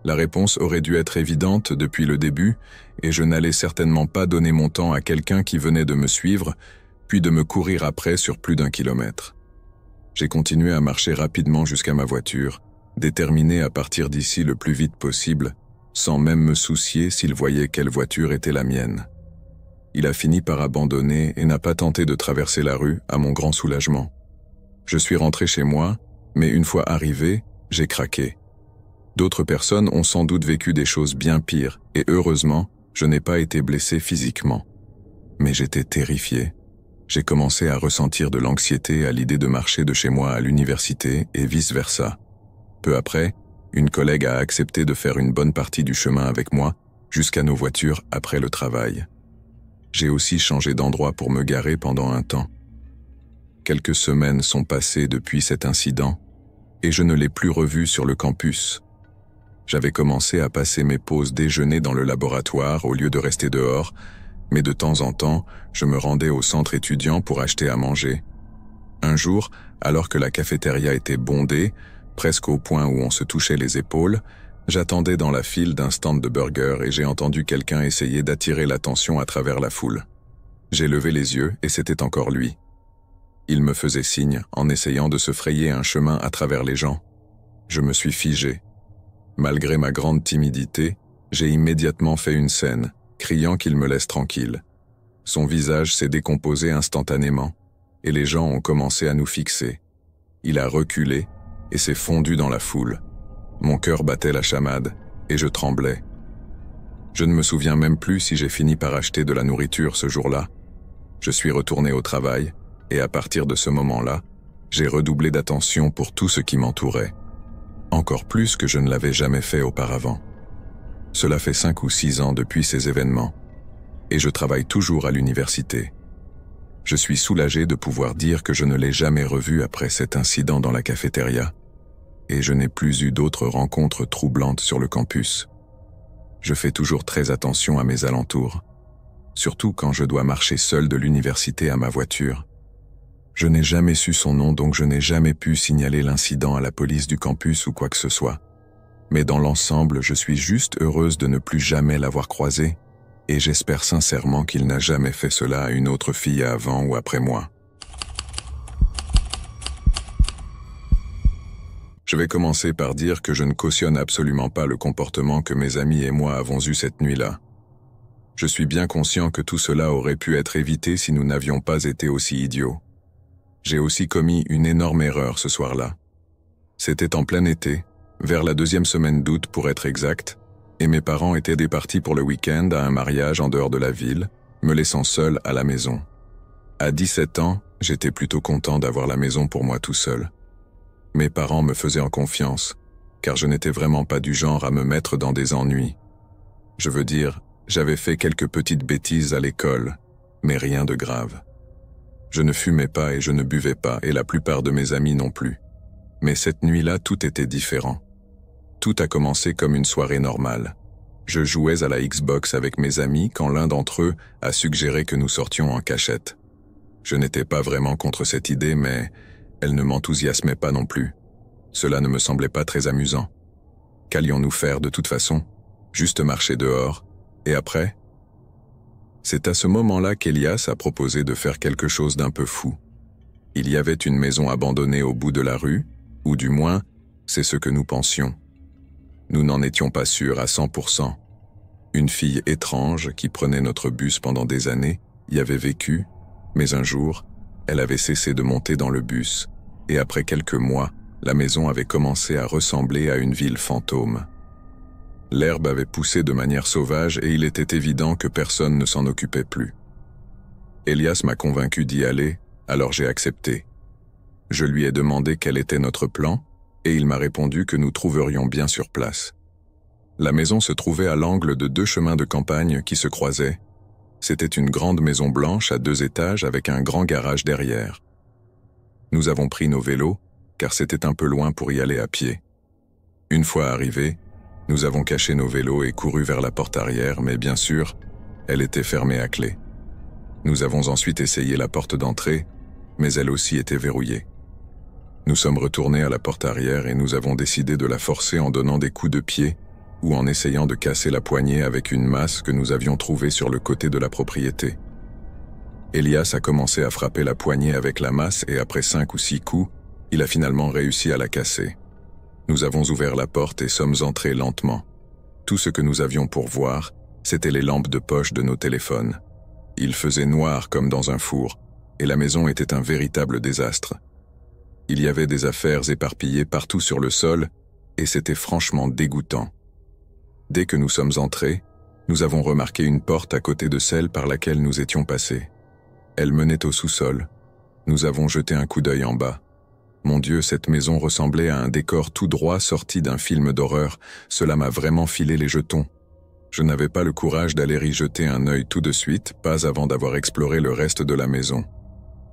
[SPEAKER 1] La réponse aurait dû être évidente depuis le début, et je n'allais certainement pas donner mon temps à quelqu'un qui venait de me suivre, puis de me courir après sur plus d'1 kilomètre. J'ai continué à marcher rapidement jusqu'à ma voiture, déterminé à partir d'ici le plus vite possible, sans même me soucier s'il voyait quelle voiture était la mienne. Il a fini par abandonner et n'a pas tenté de traverser la rue, à mon grand soulagement. Je suis rentré chez moi, mais une fois arrivé, j'ai craqué. D'autres personnes ont sans doute vécu des choses bien pires, et heureusement, je n'ai pas été blessé physiquement. Mais j'étais terrifié. J'ai commencé à ressentir de l'anxiété à l'idée de marcher de chez moi à l'université et vice-versa. Peu après, une collègue a accepté de faire une bonne partie du chemin avec moi, jusqu'à nos voitures après le travail. J'ai aussi changé d'endroit pour me garer pendant un temps. Quelques semaines sont passées depuis cet incident, et je ne l'ai plus revu sur le campus. J'avais commencé à passer mes pauses déjeuner dans le laboratoire au lieu de rester dehors, mais de temps en temps, je me rendais au centre étudiant pour acheter à manger. Un jour, alors que la cafétéria était bondée, presque au point où on se touchait les épaules, j'attendais dans la file d'un stand de burgers et j'ai entendu quelqu'un essayer d'attirer l'attention à travers la foule. J'ai levé les yeux et c'était encore lui. Il me faisait signe en essayant de se frayer un chemin à travers les gens. Je me suis figé. Malgré ma grande timidité, j'ai immédiatement fait une scène, criant qu'il me laisse tranquille. Son visage s'est décomposé instantanément, et les gens ont commencé à nous fixer. Il a reculé et s'est fondu dans la foule. Mon cœur battait la chamade, et je tremblais. Je ne me souviens même plus si j'ai fini par acheter de la nourriture ce jour-là. Je suis retourné au travail, et à partir de ce moment-là, j'ai redoublé d'attention pour tout ce qui m'entourait. Encore plus que je ne l'avais jamais fait auparavant. Cela fait 5 ou 6 ans depuis ces événements, et je travaille toujours à l'université. Je suis soulagé de pouvoir dire que je ne l'ai jamais revu après cet incident dans la cafétéria, et je n'ai plus eu d'autres rencontres troublantes sur le campus. Je fais toujours très attention à mes alentours, surtout quand je dois marcher seul de l'université à ma voiture. Je n'ai jamais su son nom, donc je n'ai jamais pu signaler l'incident à la police du campus ou quoi que ce soit. Mais dans l'ensemble, je suis juste heureuse de ne plus jamais l'avoir croisé, et j'espère sincèrement qu'il n'a jamais fait cela à une autre fille avant ou après moi. Je vais commencer par dire que je ne cautionne absolument pas le comportement que mes amis et moi avons eu cette nuit-là. Je suis bien conscient que tout cela aurait pu être évité si nous n'avions pas été aussi idiots. J'ai aussi commis une énorme erreur ce soir-là. C'était en plein été, vers la 2e semaine d'août pour être exact, et mes parents étaient départis pour le week-end à un mariage en dehors de la ville, me laissant seul à la maison. À 17 ans, j'étais plutôt content d'avoir la maison pour moi tout seul. Mes parents me faisaient en confiance, car je n'étais vraiment pas du genre à me mettre dans des ennuis. Je veux dire, j'avais fait quelques petites bêtises à l'école, mais rien de grave. Je ne fumais pas et je ne buvais pas, et la plupart de mes amis non plus. Mais cette nuit-là, tout était différent. Tout a commencé comme une soirée normale. Je jouais à la Xbox avec mes amis quand l'un d'entre eux a suggéré que nous sortions en cachette. Je n'étais pas vraiment contre cette idée, mais elle ne m'enthousiasmait pas non plus. Cela ne me semblait pas très amusant. Qu'allions-nous faire de toute façon? Juste marcher dehors, et après? C'est à ce moment-là qu'Elias a proposé de faire quelque chose d'un peu fou. Il y avait une maison abandonnée au bout de la rue, ou du moins, c'est ce que nous pensions. Nous n'en étions pas sûrs à 100%. Une fille étrange qui prenait notre bus pendant des années y avait vécu, mais un jour, elle avait cessé de monter dans le bus, et après quelques mois, la maison avait commencé à ressembler à une ville fantôme. L'herbe avait poussé de manière sauvage et il était évident que personne ne s'en occupait plus. Elias m'a convaincu d'y aller, alors j'ai accepté. Je lui ai demandé quel était notre plan, et il m'a répondu que nous trouverions bien sur place. La maison se trouvait à l'angle de 2 chemins de campagne qui se croisaient. C'était une grande maison blanche à 2 étages avec un grand garage derrière. Nous avons pris nos vélos, car c'était un peu loin pour y aller à pied. Une fois arrivés, nous avons caché nos vélos et couru vers la porte arrière, mais bien sûr, elle était fermée à clé. Nous avons ensuite essayé la porte d'entrée, mais elle aussi était verrouillée. Nous sommes retournés à la porte arrière et nous avons décidé de la forcer en donnant des coups de pied ou en essayant de casser la poignée avec une masse que nous avions trouvée sur le côté de la propriété. Elias a commencé à frapper la poignée avec la masse et après 5 ou 6 coups, il a finalement réussi à la casser. Nous avons ouvert la porte et sommes entrés lentement. Tout ce que nous avions pour voir, c'était les lampes de poche de nos téléphones. Il faisait noir comme dans un four, et la maison était un véritable désastre. Il y avait des affaires éparpillées partout sur le sol, et c'était franchement dégoûtant. Dès que nous sommes entrés, nous avons remarqué une porte à côté de celle par laquelle nous étions passés. Elle menait au sous-sol. Nous avons jeté un coup d'œil en bas. Mon Dieu, cette maison ressemblait à un décor tout droit sorti d'un film d'horreur. Cela m'a vraiment filé les jetons. Je n'avais pas le courage d'aller y jeter un œil tout de suite, pas avant d'avoir exploré le reste de la maison.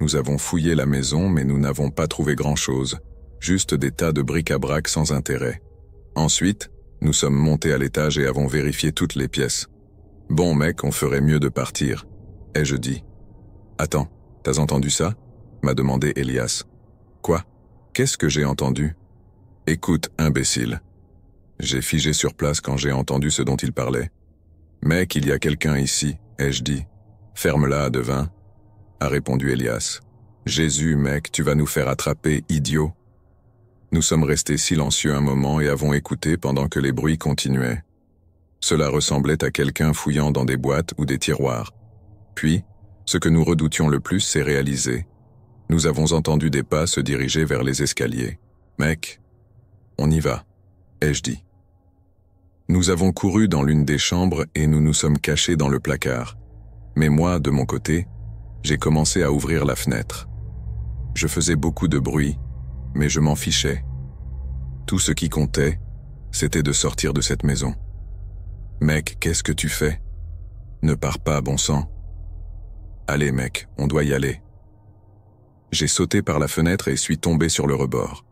[SPEAKER 1] Nous avons fouillé la maison, mais nous n'avons pas trouvé grand-chose. Juste des tas de bric-à-brac sans intérêt. Ensuite, nous sommes montés à l'étage et avons vérifié toutes les pièces. « Bon mec, on ferait mieux de partir », ai-je dit. « Attends, t'as entendu ça ?» m'a demandé Elias. « Quoi ? Qu'est-ce que j'ai entendu ?»« Écoute, imbécile. » J'ai figé sur place quand j'ai entendu ce dont il parlait. « Mec, il y a quelqu'un ici, ai-je dit. « Ferme-la, devin, » a répondu Elias. « Jésus, mec, tu vas nous faire attraper, idiot. » Nous sommes restés silencieux un moment et avons écouté pendant que les bruits continuaient. Cela ressemblait à quelqu'un fouillant dans des boîtes ou des tiroirs. Puis, ce que nous redoutions le plus s'est réalisé. Nous avons entendu des pas se diriger vers les escaliers. « Mec, on y va, » ai-je dit. Nous avons couru dans l'une des chambres et nous nous sommes cachés dans le placard. Mais moi, de mon côté, j'ai commencé à ouvrir la fenêtre. Je faisais beaucoup de bruit, mais je m'en fichais. Tout ce qui comptait, c'était de sortir de cette maison. « Mec, qu'est-ce que tu fais ? Ne pars pas, bon sang. Allez, mec, on doit y aller. » J'ai sauté par la fenêtre et suis tombé sur le rebord.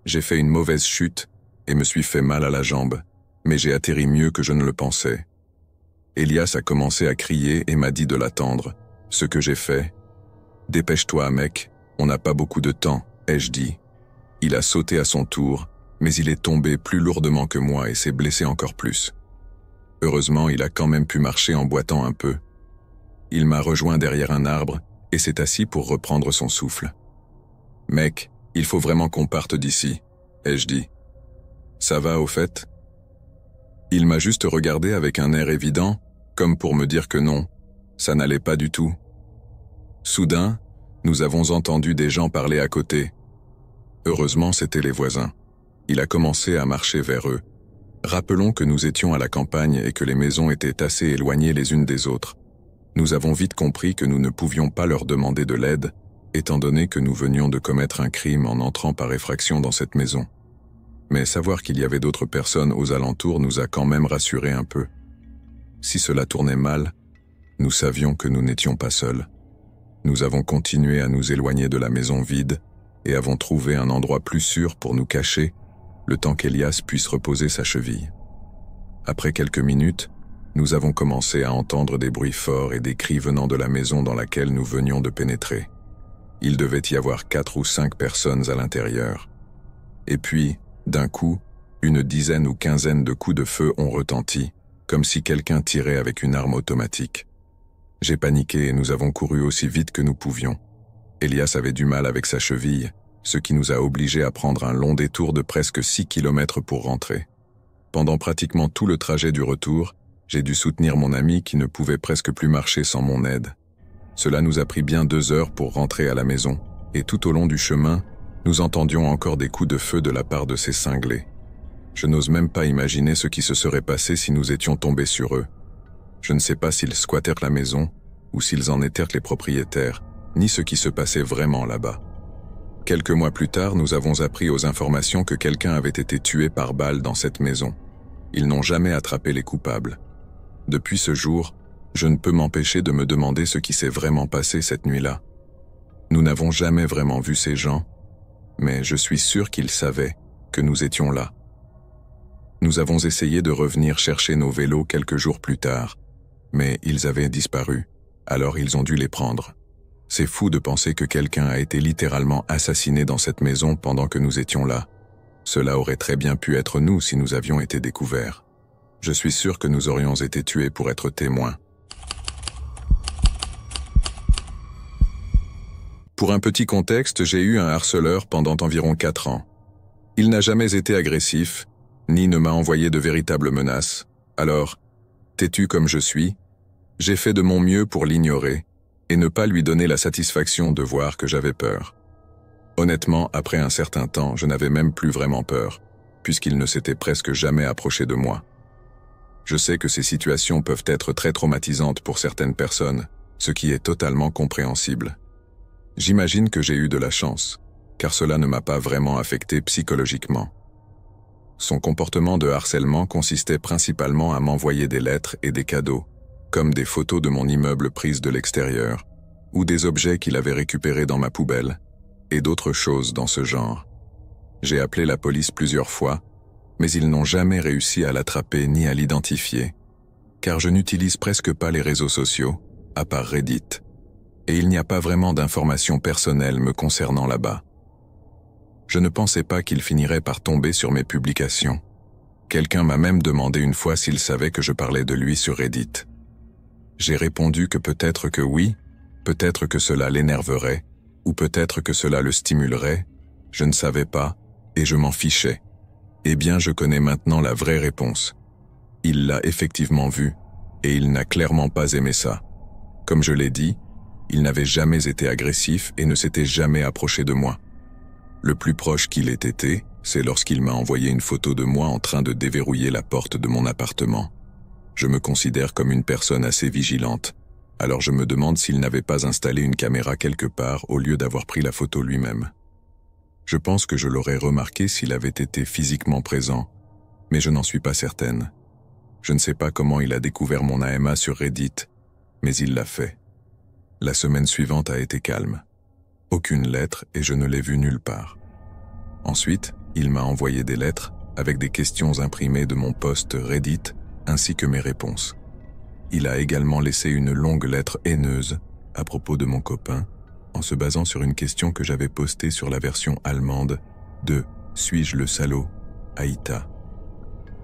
[SPEAKER 1] J'ai fait une mauvaise chute et me suis fait mal à la jambe, mais j'ai atterri mieux que je ne le pensais. Elias a commencé à crier et m'a dit de l'attendre, ce que j'ai fait. « Dépêche-toi, mec, on n'a pas beaucoup de temps, » ai-je dit. Il a sauté à son tour, mais il est tombé plus lourdement que moi et s'est blessé encore plus. Heureusement, il a quand même pu marcher en boitant un peu. Il m'a rejoint derrière un arbre et s'est assis pour reprendre son souffle. « Mec, il faut vraiment qu'on parte d'ici, » ai-je dit. « Ça va au fait ?» Il m'a juste regardé avec un air évident, comme pour me dire que non, ça n'allait pas du tout. Soudain, nous avons entendu des gens parler à côté. Heureusement, c'étaient les voisins. Il a commencé à marcher vers eux. Rappelons que nous étions à la campagne et que les maisons étaient assez éloignées les unes des autres. Nous avons vite compris que nous ne pouvions pas leur demander de l'aide, étant donné que nous venions de commettre un crime en entrant par effraction dans cette maison. Mais savoir qu'il y avait d'autres personnes aux alentours nous a quand même rassurés un peu. Si cela tournait mal, nous savions que nous n'étions pas seuls. Nous avons continué à nous éloigner de la maison vide et avons trouvé un endroit plus sûr pour nous cacher, le temps qu'Elias puisse reposer sa cheville. Après quelques minutes, nous avons commencé à entendre des bruits forts et des cris venant de la maison dans laquelle nous venions de pénétrer. Il devait y avoir 4 ou 5 personnes à l'intérieur. Et puis, d'un coup, une dizaine ou quinzaine de coups de feu ont retenti, comme si quelqu'un tirait avec une arme automatique. J'ai paniqué et nous avons couru aussi vite que nous pouvions. Elias avait du mal avec sa cheville, ce qui nous a obligés à prendre un long détour de presque 6 kilomètres pour rentrer. Pendant pratiquement tout le trajet du retour, j'ai dû soutenir mon ami qui ne pouvait presque plus marcher sans mon aide. Cela nous a pris bien 2 heures pour rentrer à la maison, et tout au long du chemin, nous entendions encore des coups de feu de la part de ces cinglés. Je n'ose même pas imaginer ce qui se serait passé si nous étions tombés sur eux. Je ne sais pas s'ils squattèrent la maison, ou s'ils en étaient les propriétaires, ni ce qui se passait vraiment là-bas. Quelques mois plus tard, nous avons appris aux informations que quelqu'un avait été tué par balle dans cette maison. Ils n'ont jamais attrapé les coupables. Depuis ce jour, je ne peux m'empêcher de me demander ce qui s'est vraiment passé cette nuit-là. Nous n'avons jamais vraiment vu ces gens, mais je suis sûr qu'ils savaient que nous étions là. Nous avons essayé de revenir chercher nos vélos quelques jours plus tard, mais ils avaient disparu, alors ils ont dû les prendre. C'est fou de penser que quelqu'un a été littéralement assassiné dans cette maison pendant que nous étions là. Cela aurait très bien pu être nous si nous avions été découverts. Je suis sûr que nous aurions été tués pour être témoins. Pour un petit contexte, j'ai eu un harceleur pendant environ 4 ans. Il n'a jamais été agressif, ni ne m'a envoyé de véritables menaces. Alors, têtu comme je suis, j'ai fait de mon mieux pour l'ignorer et ne pas lui donner la satisfaction de voir que j'avais peur. Honnêtement, après un certain temps, je n'avais même plus vraiment peur, puisqu'il ne s'était presque jamais approché de moi. Je sais que ces situations peuvent être très traumatisantes pour certaines personnes, ce qui est totalement compréhensible. J'imagine que j'ai eu de la chance, car cela ne m'a pas vraiment affecté psychologiquement. Son comportement de harcèlement consistait principalement à m'envoyer des lettres et des cadeaux, comme des photos de mon immeuble prises de l'extérieur, ou des objets qu'il avait récupérés dans ma poubelle, et d'autres choses dans ce genre. J'ai appelé la police plusieurs fois, mais ils n'ont jamais réussi à l'attraper ni à l'identifier, car je n'utilise presque pas les réseaux sociaux, à part Reddit, et il n'y a pas vraiment d'informations personnelles me concernant là-bas. Je ne pensais pas qu'il finirait par tomber sur mes publications. Quelqu'un m'a même demandé une fois s'il savait que je parlais de lui sur Reddit. J'ai répondu que peut-être que oui, peut-être que cela l'énerverait, ou peut-être que cela le stimulerait, je ne savais pas, et je m'en fichais. Eh bien, je connais maintenant la vraie réponse. Il l'a effectivement vu, et il n'a clairement pas aimé ça. Comme je l'ai dit, il n'avait jamais été agressif et ne s'était jamais approché de moi. Le plus proche qu'il ait été, c'est lorsqu'il m'a envoyé une photo de moi en train de déverrouiller la porte de mon appartement. Je me considère comme une personne assez vigilante, alors je me demande s'il n'avait pas installé une caméra quelque part au lieu d'avoir pris la photo lui-même. Je pense que je l'aurais remarqué s'il avait été physiquement présent, mais je n'en suis pas certaine. Je ne sais pas comment il a découvert mon AMA sur Reddit, mais il l'a fait. La semaine suivante a été calme. Aucune lettre et je ne l'ai vu nulle part. Ensuite, il m'a envoyé des lettres avec des questions imprimées de mon post Reddit ainsi que mes réponses. Il a également laissé une longue lettre haineuse à propos de mon copain en se basant sur une question que j'avais postée sur la version allemande de « Suis-je le salaud ?» Aïta.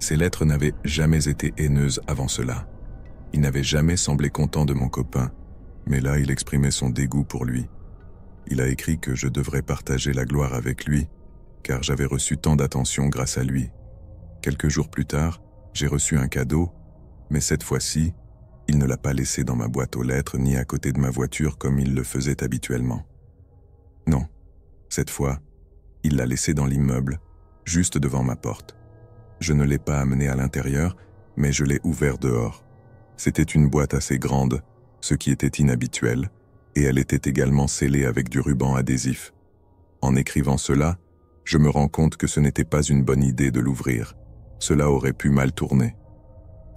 [SPEAKER 1] Ces lettres n'avaient jamais été haineuses avant cela. Il n'avait jamais semblé content de mon copain, mais là il exprimait son dégoût pour lui. Il a écrit que je devrais partager la gloire avec lui, car j'avais reçu tant d'attention grâce à lui. Quelques jours plus tard, j'ai reçu un cadeau, mais cette fois-ci, Il ne l'a pas laissé dans ma boîte aux lettres ni à côté de ma voiture comme il le faisait habituellement. Non, cette fois, il l'a laissé dans l'immeuble, juste devant ma porte. Je ne l'ai pas amené à l'intérieur, mais je l'ai ouvert dehors. C'était une boîte assez grande, ce qui était inhabituel, et elle était également scellée avec du ruban adhésif. En écrivant cela, je me rends compte que ce n'était pas une bonne idée de l'ouvrir. Cela aurait pu mal tourner.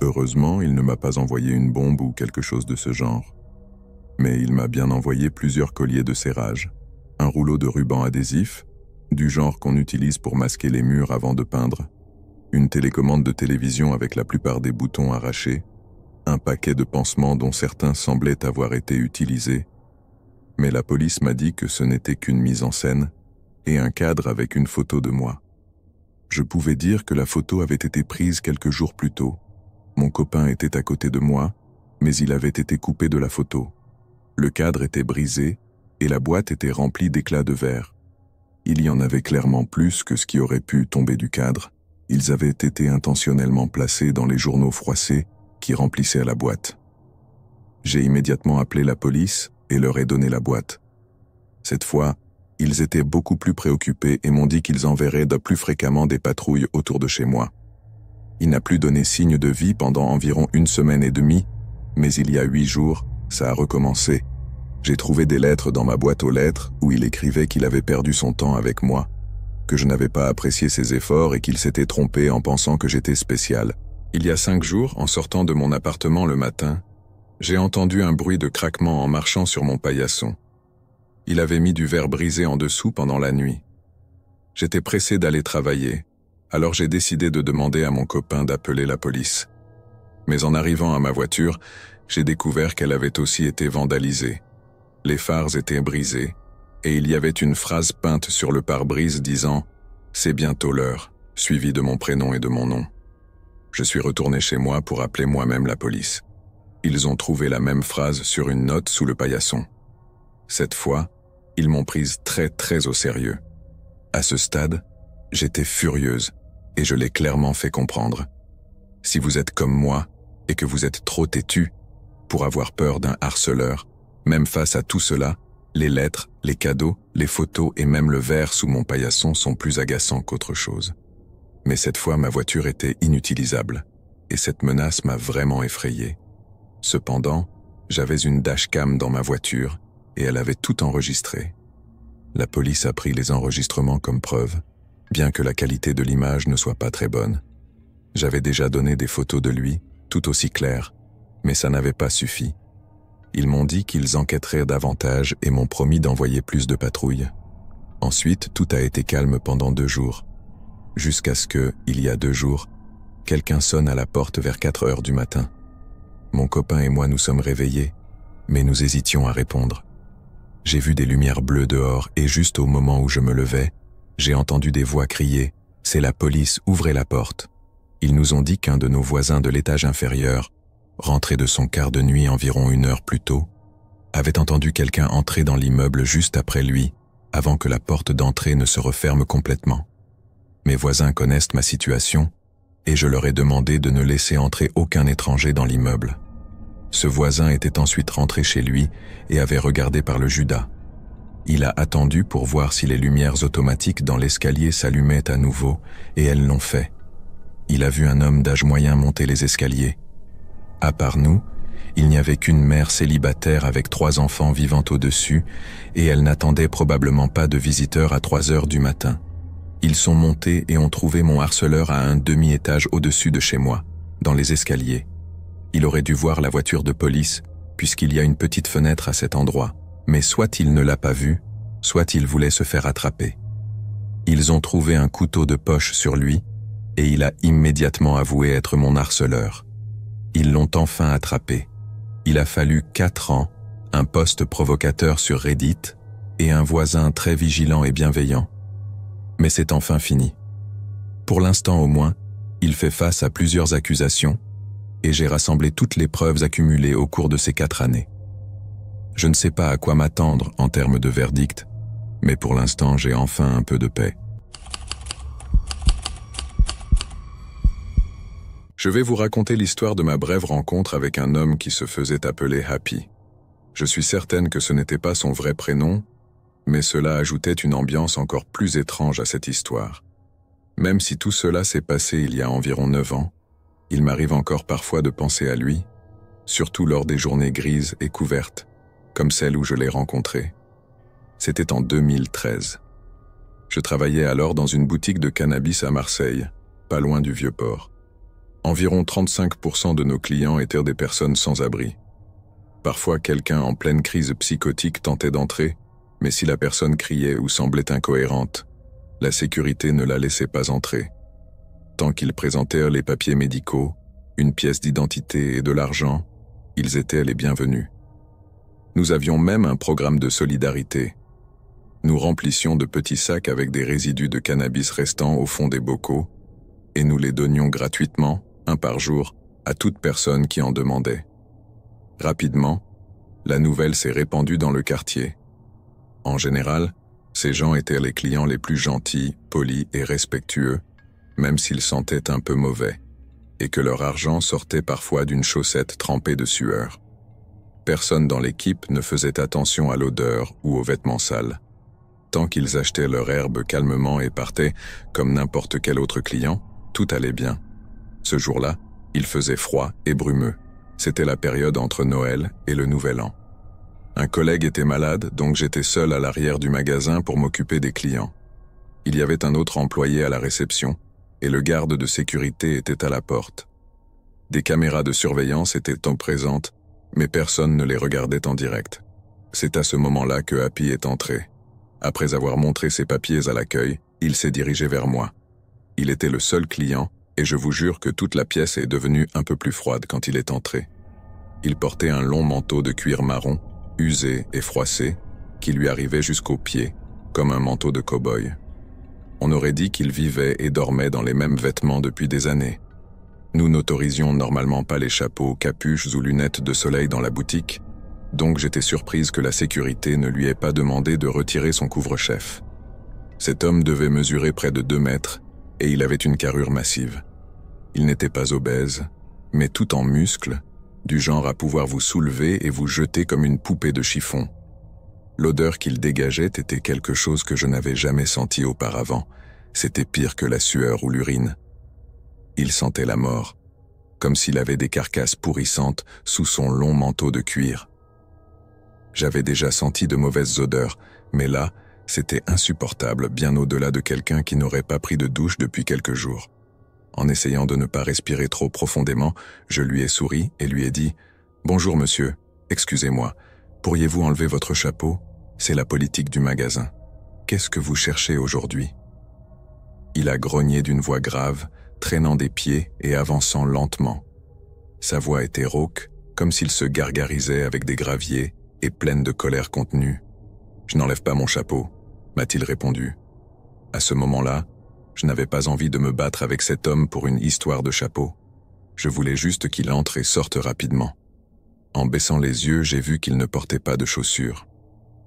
[SPEAKER 1] Heureusement, il ne m'a pas envoyé une bombe ou quelque chose de ce genre. Mais il m'a bien envoyé plusieurs colliers de serrage, un rouleau de ruban adhésif, du genre qu'on utilise pour masquer les murs avant de peindre, une télécommande de télévision avec la plupart des boutons arrachés, un paquet de pansements dont certains semblaient avoir été utilisés. Mais la police m'a dit que ce n'était qu'une mise en scène et un cadre avec une photo de moi. Je pouvais dire que la photo avait été prise quelques jours plus tôt. Mon copain était à côté de moi, mais il avait été coupé de la photo. Le cadre était brisé et la boîte était remplie d'éclats de verre. Il y en avait clairement plus que ce qui aurait pu tomber du cadre. Ils avaient été intentionnellement placés dans les journaux froissés qui remplissaient la boîte. J'ai immédiatement appelé la police et leur ai donné la boîte. Cette fois, ils étaient beaucoup plus préoccupés et m'ont dit qu'ils enverraient de plus fréquemment des patrouilles autour de chez moi. Il n'a plus donné signe de vie pendant environ 1 semaine et demie, mais il y a 8 jours, ça a recommencé. J'ai trouvé des lettres dans ma boîte aux lettres où il écrivait qu'il avait perdu son temps avec moi, que je n'avais pas apprécié ses efforts et qu'il s'était trompé en pensant que j'étais spécial. Il y a 5 jours, en sortant de mon appartement le matin, j'ai entendu un bruit de craquement en marchant sur mon paillasson. Il avait mis du verre brisé en dessous pendant la nuit. J'étais pressé d'aller travailler, alors j'ai décidé de demander à mon copain d'appeler la police. Mais en arrivant à ma voiture, j'ai découvert qu'elle avait aussi été vandalisée. Les phares étaient brisés, et il y avait une phrase peinte sur le pare-brise disant « C'est bientôt l'heure », suivie de mon prénom et de mon nom. Je suis retourné chez moi pour appeler moi-même la police. Ils ont trouvé la même phrase sur une note sous le paillasson. Cette fois, ils m'ont prise très au sérieux. À ce stade, j'étais furieuse et je l'ai clairement fait comprendre. Si vous êtes comme moi et que vous êtes trop têtu pour avoir peur d'un harceleur, même face à tout cela, les lettres, les cadeaux, les photos et même le verre sous mon paillasson sont plus agaçants qu'autre chose. Mais cette fois, ma voiture était inutilisable et cette menace m'a vraiment effrayé. Cependant, j'avais une dashcam dans ma voiture et elle avait tout enregistré. La police a pris les enregistrements comme preuve, bien que la qualité de l'image ne soit pas très bonne. J'avais déjà donné des photos de lui, tout aussi claires, mais ça n'avait pas suffi. Ils m'ont dit qu'ils enquêteraient davantage et m'ont promis d'envoyer plus de patrouilles. Ensuite, tout a été calme pendant 2 jours, jusqu'à ce que, il y a 2 jours, quelqu'un sonne à la porte vers 4 heures du matin. Mon copain et moi nous sommes réveillés, mais nous hésitions à répondre. J'ai vu des lumières bleues dehors et juste au moment où je me levais, j'ai entendu des voix crier « C'est la police, ouvrez la porte !» Ils nous ont dit qu'un de nos voisins de l'étage inférieur, rentré de son quart de nuit environ 1 heure plus tôt, avait entendu quelqu'un entrer dans l'immeuble juste après lui, avant que la porte d'entrée ne se referme complètement. Mes voisins connaissent ma situation et je leur ai demandé de ne laisser entrer aucun étranger dans l'immeuble. Ce voisin était ensuite rentré chez lui et avait regardé par le judas. Il a attendu pour voir si les lumières automatiques dans l'escalier s'allumaient à nouveau et elles l'ont fait. Il a vu un homme d'âge moyen monter les escaliers. À part nous, il n'y avait qu'une mère célibataire avec 3 enfants vivant au-dessus et elle n'attendait probablement pas de visiteurs à 3 heures du matin. Ils sont montés et ont trouvé mon harceleur à un demi-étage au-dessus de chez moi, dans les escaliers. Il aurait dû voir la voiture de police, puisqu'il y a une petite fenêtre à cet endroit, mais soit il ne l'a pas vue, soit il voulait se faire attraper. Ils ont trouvé un couteau de poche sur lui, et il a immédiatement avoué être mon harceleur. Ils l'ont enfin attrapé. Il a fallu 4 ans, un post provocateur sur Reddit, et un voisin très vigilant et bienveillant. Mais c'est enfin fini. Pour l'instant au moins, il fait face à plusieurs accusations, et j'ai rassemblé toutes les preuves accumulées au cours de ces 4 années. Je ne sais pas à quoi m'attendre en termes de verdict, mais pour l'instant j'ai enfin un peu de paix. Je vais vous raconter l'histoire de ma brève rencontre avec un homme qui se faisait appeler Happy. Je suis certaine que ce n'était pas son vrai prénom, mais cela ajoutait une ambiance encore plus étrange à cette histoire. Même si tout cela s'est passé il y a environ 9 ans, il m'arrive encore parfois de penser à lui, surtout lors des journées grises et couvertes, comme celle où je l'ai rencontré. C'était en 2013. Je travaillais alors dans une boutique de cannabis à Marseille, pas loin du Vieux-Port. Environ 35% de nos clients étaient des personnes sans abri. Parfois, quelqu'un en pleine crise psychotique tentait d'entrer, mais si la personne criait ou semblait incohérente, la sécurité ne la laissait pas entrer. Tant qu'ils présentèrent les papiers médicaux, une pièce d'identité et de l'argent, ils étaient les bienvenus. Nous avions même un programme de solidarité. Nous remplissions de petits sacs avec des résidus de cannabis restants au fond des bocaux, et nous les donnions gratuitement, un par jour, à toute personne qui en demandait. Rapidement, la nouvelle s'est répandue dans le quartier. En général, ces gens étaient les clients les plus gentils, polis et respectueux, même s'ils sentaient un peu mauvais, et que leur argent sortait parfois d'une chaussette trempée de sueur. Personne dans l'équipe ne faisait attention à l'odeur ou aux vêtements sales. Tant qu'ils achetaient leur herbe calmement et partaient, comme n'importe quel autre client, tout allait bien. Ce jour-là, il faisait froid et brumeux. C'était la période entre Noël et le Nouvel An. Un collègue était malade, donc j'étais seul à l'arrière du magasin pour m'occuper des clients. Il y avait un autre employé à la réception, et le garde de sécurité était à la porte. Des caméras de surveillance étaient présentes, mais personne ne les regardait en direct. C'est à ce moment-là que Happy est entré. Après avoir montré ses papiers à l'accueil, il s'est dirigé vers moi. Il était le seul client, et je vous jure que toute la pièce est devenue un peu plus froide quand il est entré. Il portait un long manteau de cuir marron, usé et froissé, qui lui arrivait jusqu'aux pieds, comme un manteau de cow-boy. On aurait dit qu'il vivait et dormait dans les mêmes vêtements depuis des années. Nous n'autorisions normalement pas les chapeaux, capuches ou lunettes de soleil dans la boutique, donc j'étais surprise que la sécurité ne lui ait pas demandé de retirer son couvre-chef. Cet homme devait mesurer près de 2 mètres, et il avait une carrure massive. Il n'était pas obèse, mais tout en muscles, du genre à pouvoir vous soulever et vous jeter comme une poupée de chiffon. L'odeur qu'il dégageait était quelque chose que je n'avais jamais senti auparavant. C'était pire que la sueur ou l'urine. Il sentait la mort, comme s'il avait des carcasses pourrissantes sous son long manteau de cuir. J'avais déjà senti de mauvaises odeurs, mais là, c'était insupportable, bien au-delà de quelqu'un qui n'aurait pas pris de douche depuis quelques jours. En essayant de ne pas respirer trop profondément, je lui ai souri et lui ai dit « Bonjour monsieur, excusez-moi, pourriez-vous enlever votre chapeau? C'est la politique du magasin. Qu'est-ce que vous cherchez aujourd'hui ?» Il a grogné d'une voix grave, traînant des pieds et avançant lentement. Sa voix était rauque, comme s'il se gargarisait avec des graviers et pleine de colère contenue. « Je n'enlève pas mon chapeau », m'a-t-il répondu. À ce moment-là, je n'avais pas envie de me battre avec cet homme pour une histoire de chapeau. Je voulais juste qu'il entre et sorte rapidement. En baissant les yeux, j'ai vu qu'il ne portait pas de chaussures.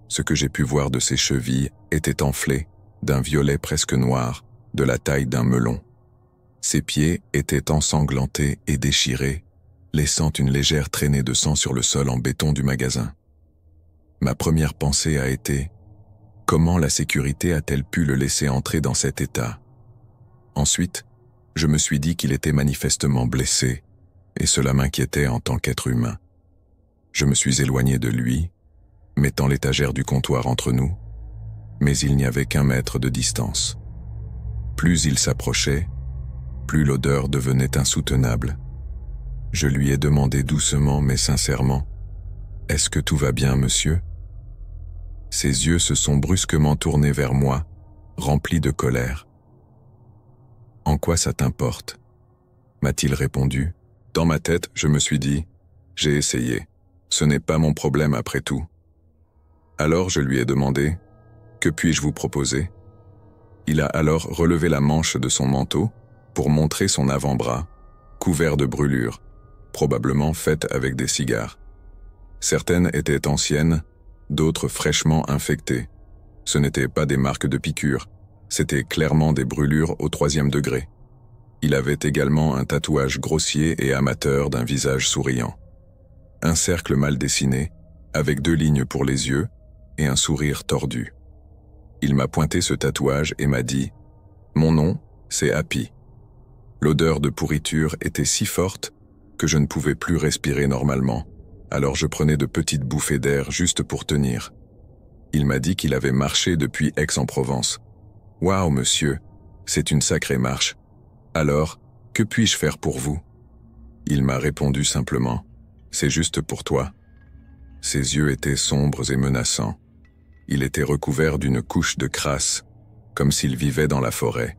[SPEAKER 1] Ce que j'ai pu voir de ses chevilles était enflé, d'un violet presque noir, de la taille d'un melon. Ses pieds étaient ensanglantés et déchirés, laissant une légère traînée de sang sur le sol en béton du magasin. Ma première pensée a été « Comment la sécurité a-t-elle pu le laisser entrer dans cet état ?» Ensuite, je me suis dit qu'il était manifestement blessé, et cela m'inquiétait en tant qu'être humain. Je me suis éloigné de lui, mettant l'étagère du comptoir entre nous, mais il n'y avait qu'1 mètre de distance. Plus il s'approchait, plus l'odeur devenait insoutenable. Je lui ai demandé doucement mais sincèrement « Est-ce que tout va bien, monsieur ?» Ses yeux se sont brusquement tournés vers moi, remplis de colère. « En quoi ça t'importe ?» m'a-t-il répondu. Dans ma tête, je me suis dit « J'ai essayé. Ce n'est pas mon problème après tout. » Alors je lui ai demandé « Que puis-je vous proposer ?» Il a alors relevé la manche de son manteau pour montrer son avant-bras, couvert de brûlures, probablement faites avec des cigares. Certaines étaient anciennes, d'autres fraîchement infectées. Ce n'étaient pas des marques de piqûres, c'était clairement des brûlures au 3e degré. Il avait également un tatouage grossier et amateur d'un visage souriant. Un cercle mal dessiné, avec 2 lignes pour les yeux, et un sourire tordu. Il m'a pointé ce tatouage et m'a dit « Mon nom, c'est Happy ». L'odeur de pourriture était si forte que je ne pouvais plus respirer normalement, alors je prenais de petites bouffées d'air juste pour tenir. Il m'a dit qu'il avait marché depuis Aix-en-Provence. « Waouh, monsieur, c'est une sacrée marche. Alors, que puis-je faire pour vous ?» Il m'a répondu simplement « C'est juste pour toi ». Ses yeux étaient sombres et menaçants. Il était recouvert d'une couche de crasse, comme s'il vivait dans la forêt.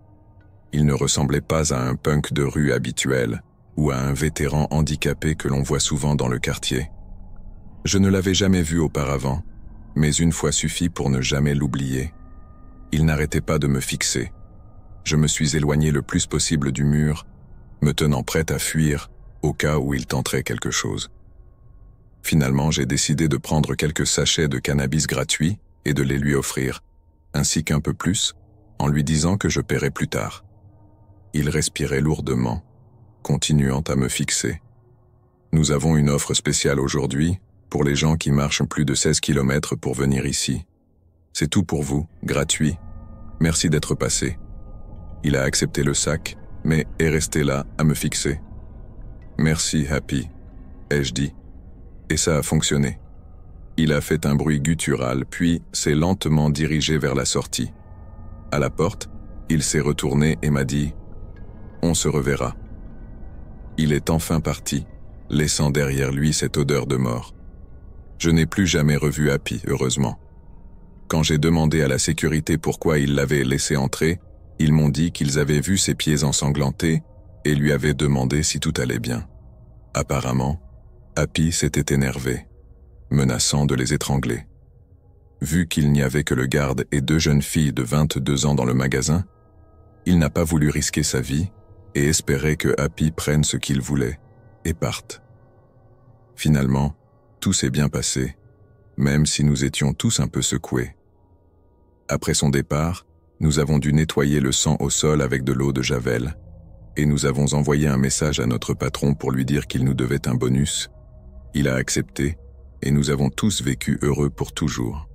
[SPEAKER 1] Il ne ressemblait pas à un punk de rue habituel ou à un vétéran handicapé que l'on voit souvent dans le quartier. Je ne l'avais jamais vu auparavant, mais une fois suffit pour ne jamais l'oublier. Il n'arrêtait pas de me fixer. Je me suis éloigné le plus possible du mur, me tenant prête à fuir au cas où il tenterait quelque chose. Finalement, j'ai décidé de prendre quelques sachets de cannabis gratuits et de les lui offrir, ainsi qu'un peu plus, en lui disant que je paierais plus tard. Il respirait lourdement, continuant à me fixer. « Nous avons une offre spéciale aujourd'hui pour les gens qui marchent plus de 16 km pour venir ici. C'est tout pour vous, gratuit. Merci d'être passé. » Il a accepté le sac, mais est resté là à me fixer. « Merci, Happy », ai-je dit. Et ça a fonctionné. Il a fait un bruit guttural, puis s'est lentement dirigé vers la sortie. À la porte, il s'est retourné et m'a dit « On se reverra ». Il est enfin parti, laissant derrière lui cette odeur de mort. Je n'ai plus jamais revu Happy, heureusement. Quand j'ai demandé à la sécurité pourquoi ils l'avaient laissé entrer, ils m'ont dit qu'ils avaient vu ses pieds ensanglantés et lui avaient demandé si tout allait bien. Apparemment, Happy s'était énervé, menaçant de les étrangler. Vu qu'il n'y avait que le garde et 2 jeunes filles de 22 ans dans le magasin, il n'a pas voulu risquer sa vie et espérait que Happy prenne ce qu'il voulait et parte. Finalement, tout s'est bien passé, même si nous étions tous un peu secoués. Après son départ, nous avons dû nettoyer le sang au sol avec de l'eau de Javel, et nous avons envoyé un message à notre patron pour lui dire qu'il nous devait un bonus. Il a accepté, et nous avons tous vécu heureux pour toujours.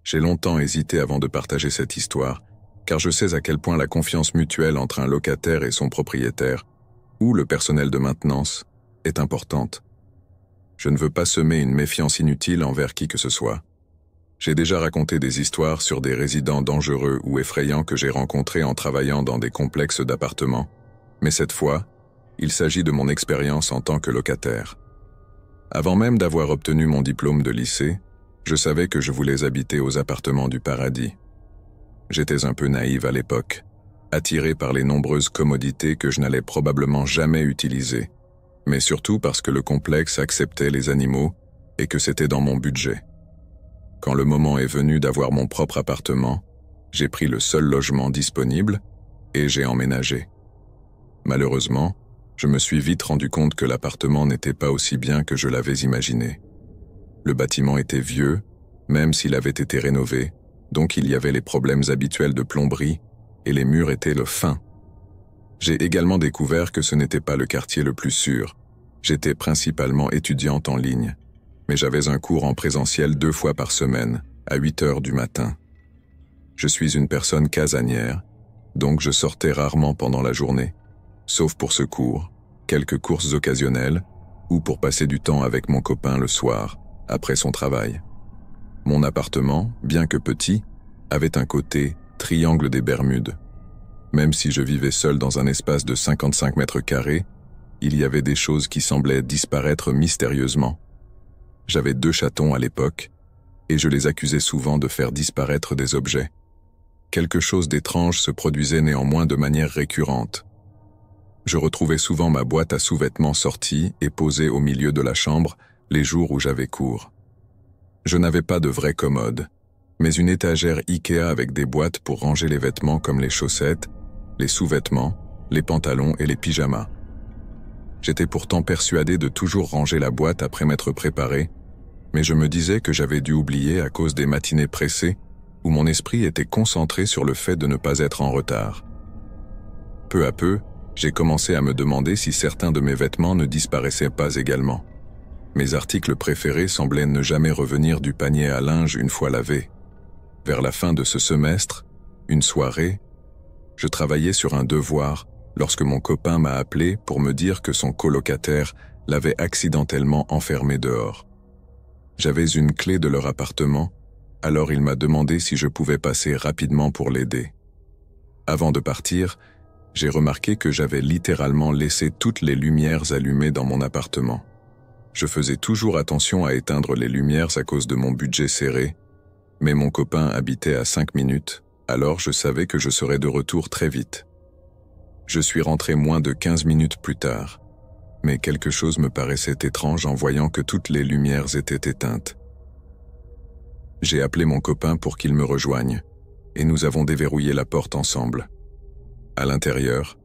[SPEAKER 1] J'ai longtemps hésité avant de partager cette histoire, car je sais à quel point la confiance mutuelle entre un locataire et son propriétaire, ou le personnel de maintenance, est importante. Je ne veux pas semer une méfiance inutile envers qui que ce soit. J'ai déjà raconté des histoires sur des résidents dangereux ou effrayants que j'ai rencontrés en travaillant dans des complexes d'appartements, mais cette fois, il s'agit de mon expérience en tant que locataire. Avant même d'avoir obtenu mon diplôme de lycée, je savais que je voulais habiter aux appartements du paradis. J'étais un peu naïve à l'époque, attiré par les nombreuses commodités que je n'allais probablement jamais utiliser, mais surtout parce que le complexe acceptait les animaux et que c'était dans mon budget. Quand le moment est venu d'avoir mon propre appartement, j'ai pris le seul logement disponible et j'ai emménagé. Malheureusement, je me suis vite rendu compte que l'appartement n'était pas aussi bien que je l'avais imaginé. Le bâtiment était vieux, même s'il avait été rénové, donc il y avait les problèmes habituels de plomberie et les murs étaient fins. J'ai également découvert que ce n'était pas le quartier le plus sûr. J'étais principalement étudiante en ligne, mais j'avais un cours en présentiel 2 fois par semaine, à 8 heures du matin. Je suis une personne casanière, donc je sortais rarement pendant la journée, sauf pour ce cours, quelques courses occasionnelles, ou pour passer du temps avec mon copain le soir, après son travail. Mon appartement, bien que petit, avait un côté triangle des Bermudes. Même si je vivais seul dans un espace de 55 mètres carrés, il y avait des choses qui semblaient disparaître mystérieusement. J'avais 2 chatons à l'époque, et je les accusais souvent de faire disparaître des objets. Quelque chose d'étrange se produisait néanmoins de manière récurrente. Je retrouvais souvent ma boîte à sous-vêtements sortie et posée au milieu de la chambre les jours où j'avais cours. Je n'avais pas de vraie commode, mais une étagère Ikea avec des boîtes pour ranger les vêtements comme les chaussettes, les sous-vêtements, les pantalons et les pyjamas. J'étais pourtant persuadé de toujours ranger la boîte après m'être préparé, mais je me disais que j'avais dû oublier à cause des matinées pressées où mon esprit était concentré sur le fait de ne pas être en retard. Peu à peu, j'ai commencé à me demander si certains de mes vêtements ne disparaissaient pas également. Mes articles préférés semblaient ne jamais revenir du panier à linge une fois lavés. Vers la fin de ce semestre, une soirée, je travaillais sur un devoir lorsque mon copain m'a appelé pour me dire que son colocataire l'avait accidentellement enfermé dehors. J'avais une clé de leur appartement, alors il m'a demandé si je pouvais passer rapidement pour l'aider. Avant de partir, j'ai remarqué que j'avais littéralement laissé toutes les lumières allumées dans mon appartement. Je faisais toujours attention à éteindre les lumières à cause de mon budget serré, mais mon copain habitait à 5 minutes, alors je savais que je serais de retour très vite. Je suis rentré moins de 15 minutes plus tard, mais quelque chose me paraissait étrange en voyant que toutes les lumières étaient éteintes. J'ai appelé mon copain pour qu'il me rejoigne, et nous avons déverrouillé la porte ensemble. À l'intérieur,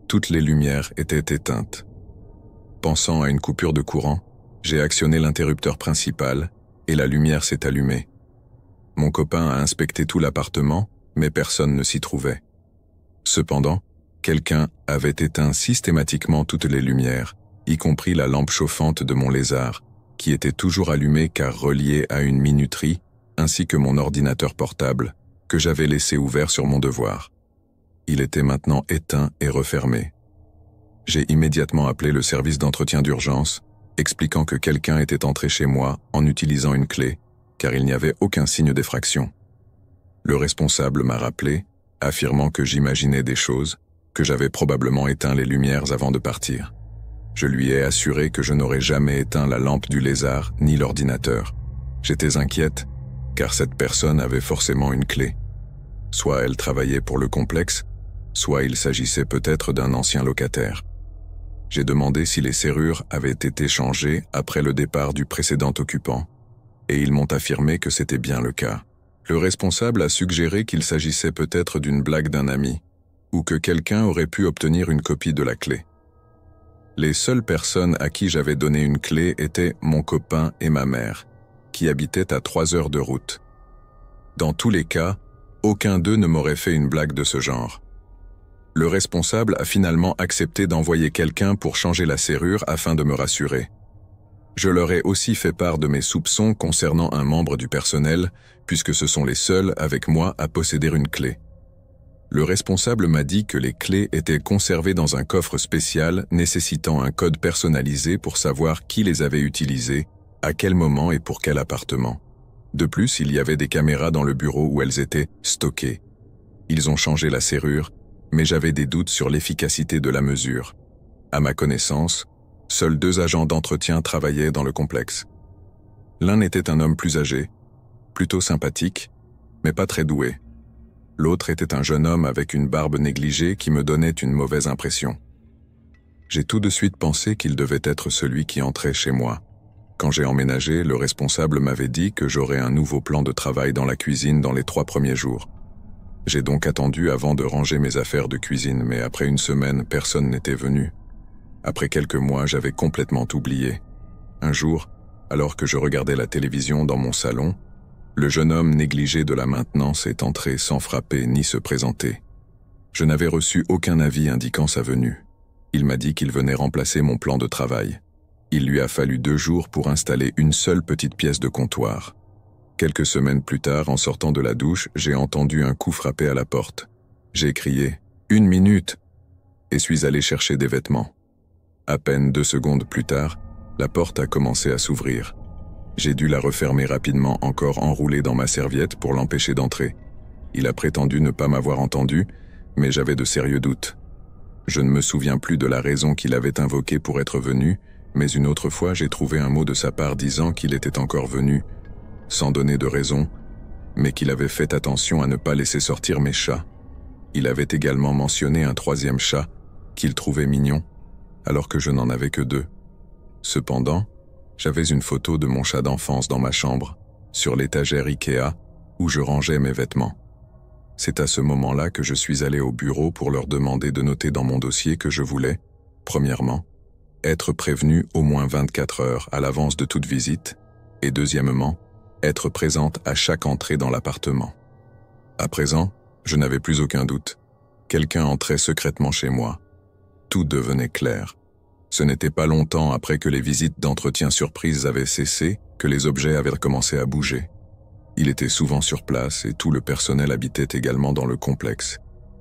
[SPEAKER 1] toutes les lumières étaient éteintes. Pensant à une coupure de courant, j'ai actionné l'interrupteur principal et la lumière s'est allumée. Mon copain a inspecté tout l'appartement, mais personne ne s'y trouvait. Cependant, quelqu'un avait éteint systématiquement toutes les lumières, y compris la lampe chauffante de mon lézard, qui était toujours allumée car reliée à une minuterie, ainsi que mon ordinateur portable, que j'avais laissé ouvert sur mon devoir. Il était maintenant éteint et refermé. J'ai immédiatement appelé le service d'entretien d'urgence, expliquant que quelqu'un était entré chez moi en utilisant une clé, car il n'y avait aucun signe d'effraction. Le responsable m'a rappelé, affirmant que j'imaginais des choses, que j'avais probablement éteint les lumières avant de partir. Je lui ai assuré que je n'aurais jamais éteint la lampe du lézard ni l'ordinateur. J'étais inquiète, car cette personne avait forcément une clé. Soit elle travaillait pour le complexe, soit il s'agissait peut-être d'un ancien locataire. J'ai demandé si les serrures avaient été changées après le départ du précédent occupant, et ils m'ont affirmé que c'était bien le cas. Le responsable a suggéré qu'il s'agissait peut-être d'une blague d'un ami, ou que quelqu'un aurait pu obtenir une copie de la clé. Les seules personnes à qui j'avais donné une clé étaient mon copain et ma mère, qui habitaient à 3 heures de route. Dans tous les cas, aucun d'eux ne m'aurait fait une blague de ce genre. Le responsable a finalement accepté d'envoyer quelqu'un pour changer la serrure afin de me rassurer. Je leur ai aussi fait part de mes soupçons concernant un membre du personnel, puisque ce sont les seuls avec moi à posséder une clé. Le responsable m'a dit que les clés étaient conservées dans un coffre spécial nécessitant un code personnalisé pour savoir qui les avait utilisées, à quel moment et pour quel appartement. De plus, il y avait des caméras dans le bureau où elles étaient stockées. Ils ont changé la serrure, mais j'avais des doutes sur l'efficacité de la mesure. À ma connaissance, seuls 2 agents d'entretien travaillaient dans le complexe. L'un était un homme plus âgé, plutôt sympathique, mais pas très doué. L'autre était un jeune homme avec une barbe négligée qui me donnait une mauvaise impression. J'ai tout de suite pensé qu'il devait être celui qui entrait chez moi. Quand j'ai emménagé, le responsable m'avait dit que j'aurais un nouveau plan de travail dans la cuisine dans les 3 premiers jours. J'ai donc attendu avant de ranger mes affaires de cuisine, mais après une semaine, personne n'était venu. Après quelques mois, j'avais complètement oublié. Un jour, alors que je regardais la télévision dans mon salon, le jeune homme négligé de la maintenance est entré sans frapper ni se présenter. Je n'avais reçu aucun avis indiquant sa venue. Il m'a dit qu'il venait remplacer mon plan de travail. Il lui a fallu 2 jours pour installer une seule petite pièce de comptoir. Quelques semaines plus tard, en sortant de la douche, j'ai entendu un coup frapper à la porte. J'ai crié « 1 minute !» et suis allé chercher des vêtements. À peine 2 secondes plus tard, la porte a commencé à s'ouvrir. J'ai dû la refermer rapidement, encore enroulée dans ma serviette pour l'empêcher d'entrer. Il a prétendu ne pas m'avoir entendu, mais j'avais de sérieux doutes. Je ne me souviens plus de la raison qu'il avait invoquée pour être venu, mais une autre fois j'ai trouvé un mot de sa part disant qu'il était encore venu, sans donner de raison, mais qu'il avait fait attention à ne pas laisser sortir mes chats. Il avait également mentionné un 3e chat, qu'il trouvait mignon, alors que je n'en avais que 2. Cependant, j'avais une photo de mon chat d'enfance dans ma chambre, sur l'étagère Ikea, où je rangeais mes vêtements. C'est à ce moment-là que je suis allé au bureau pour leur demander de noter dans mon dossier que je voulais, premièrement, être prévenu au moins 24 heures à l'avance de toute visite, et deuxièmement, être présente à chaque entrée dans l'appartement. À présent, je n'avais plus aucun doute. Quelqu'un entrait secrètement chez moi. Tout devenait clair. Ce n'était pas longtemps après que les visites d'entretien surprises avaient cessé que les objets avaient commencé à bouger. Il était souvent sur place et tout le personnel habitait également dans le complexe.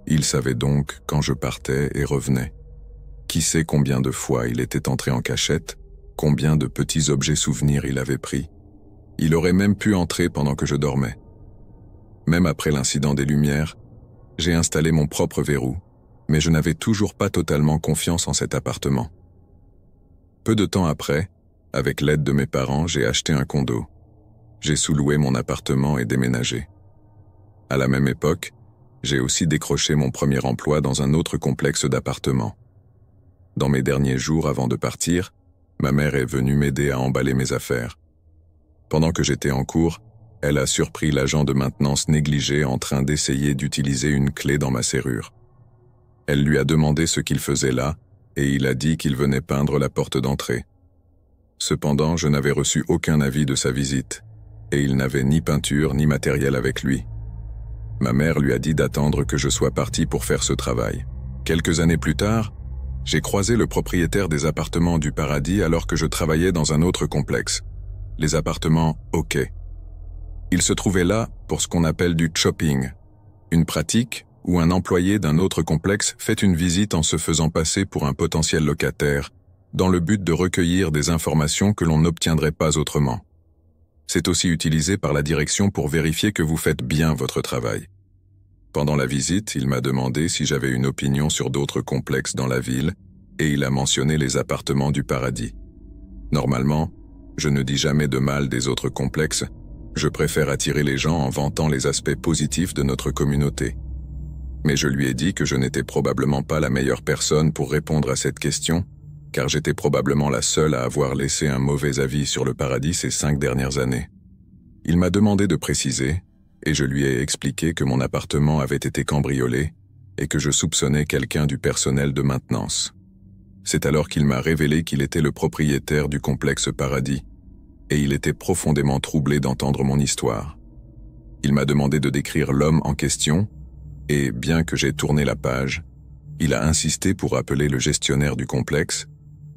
[SPEAKER 1] Il savait donc quand je partais et revenais. Qui sait combien de fois il était entré en cachette, combien de petits objets souvenirs il avait pris. Il aurait même pu entrer pendant que je dormais. Même après l'incident des lumières, j'ai installé mon propre verrou, mais je n'avais toujours pas totalement confiance en cet appartement. Peu de temps après, avec l'aide de mes parents, j'ai acheté un condo. J'ai sous-loué mon appartement et déménagé. À la même époque, j'ai aussi décroché mon premier emploi dans un autre complexe d'appartements. Dans mes derniers jours avant de partir, ma mère est venue m'aider à emballer mes affaires. Pendant que j'étais en cours, elle a surpris l'agent de maintenance négligé en train d'essayer d'utiliser une clé dans ma serrure. Elle lui a demandé ce qu'il faisait là, et il a dit qu'il venait peindre la porte d'entrée. Cependant, je n'avais reçu aucun avis de sa visite, et il n'avait ni peinture ni matériel avec lui. Ma mère lui a dit d'attendre que je sois parti pour faire ce travail. Quelques années plus tard, j'ai croisé le propriétaire des appartements du Paradis alors que je travaillais dans un autre complexe, les appartements OK. Il se trouvait là pour ce qu'on appelle du chopping, une pratique où un employé d'un autre complexe fait une visite en se faisant passer pour un potentiel locataire, dans le but de recueillir des informations que l'on n'obtiendrait pas autrement. C'est aussi utilisé par la direction pour vérifier que vous faites bien votre travail. Pendant la visite, il m'a demandé si j'avais une opinion sur d'autres complexes dans la ville, et il a mentionné les appartements du Paradis. Normalement, je ne dis jamais de mal des autres complexes, je préfère attirer les gens en vantant les aspects positifs de notre communauté. Mais je lui ai dit que je n'étais probablement pas la meilleure personne pour répondre à cette question, car j'étais probablement la seule à avoir laissé un mauvais avis sur le Paradis ces 5 dernières années. Il m'a demandé de préciser, et je lui ai expliqué que mon appartement avait été cambriolé et que je soupçonnais quelqu'un du personnel de maintenance. C'est alors qu'il m'a révélé qu'il était le propriétaire du complexe Paradis, et il était profondément troublé d'entendre mon histoire. Il m'a demandé de décrire l'homme en question, et bien que j'ai tourné la page, il a insisté pour appeler le gestionnaire du complexe,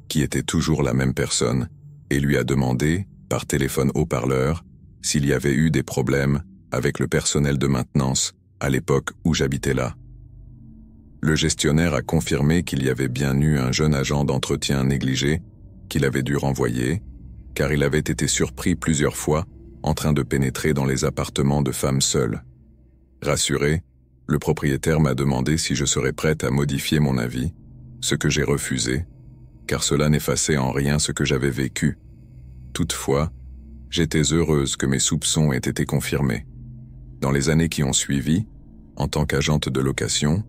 [SPEAKER 1] qui était toujours la même personne, et lui a demandé, par téléphone haut-parleur, s'il y avait eu des problèmes avec le personnel de maintenance à l'époque où j'habitais là. Le gestionnaire a confirmé qu'il y avait bien eu un jeune agent d'entretien négligé qu'il avait dû renvoyer, car il avait été surpris plusieurs fois en train de pénétrer dans les appartements de femmes seules. Rassuré, le propriétaire m'a demandé si je serais prête à modifier mon avis, ce que j'ai refusé, car cela n'effaçait en rien ce que j'avais vécu. Toutefois, j'étais heureuse que mes soupçons aient été confirmés. Dans les années qui ont suivi, en tant qu'agente de location,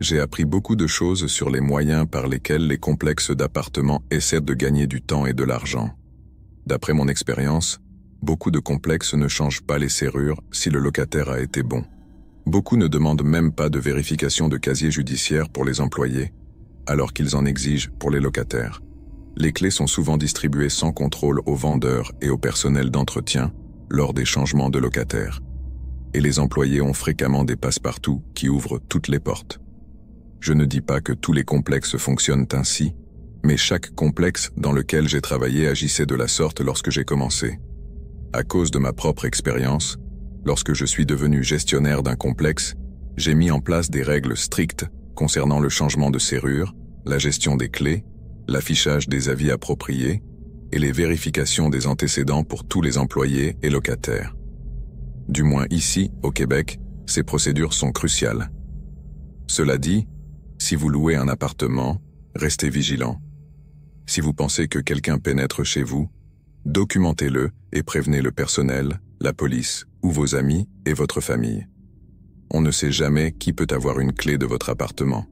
[SPEAKER 1] j'ai appris beaucoup de choses sur les moyens par lesquels les complexes d'appartements essaient de gagner du temps et de l'argent. D'après mon expérience, beaucoup de complexes ne changent pas les serrures si le locataire a été bon. Beaucoup ne demandent même pas de vérification de casier judiciaire pour les employés, alors qu'ils en exigent pour les locataires. Les clés sont souvent distribuées sans contrôle aux vendeurs et au personnel d'entretien lors des changements de locataires. Et les employés ont fréquemment des passe-partout qui ouvrent toutes les portes. Je ne dis pas que tous les complexes fonctionnent ainsi, mais chaque complexe dans lequel j'ai travaillé agissait de la sorte lorsque j'ai commencé. À cause de ma propre expérience, lorsque je suis devenu gestionnaire d'un complexe, j'ai mis en place des règles strictes concernant le changement de serrure, la gestion des clés, l'affichage des avis appropriés et les vérifications des antécédents pour tous les employés et locataires. Du moins ici, au Québec, ces procédures sont cruciales. Cela dit, si vous louez un appartement, restez vigilant. Si vous pensez que quelqu'un pénètre chez vous, documentez-le et prévenez le personnel, la police ou vos amis et votre famille. On ne sait jamais qui peut avoir une clé de votre appartement.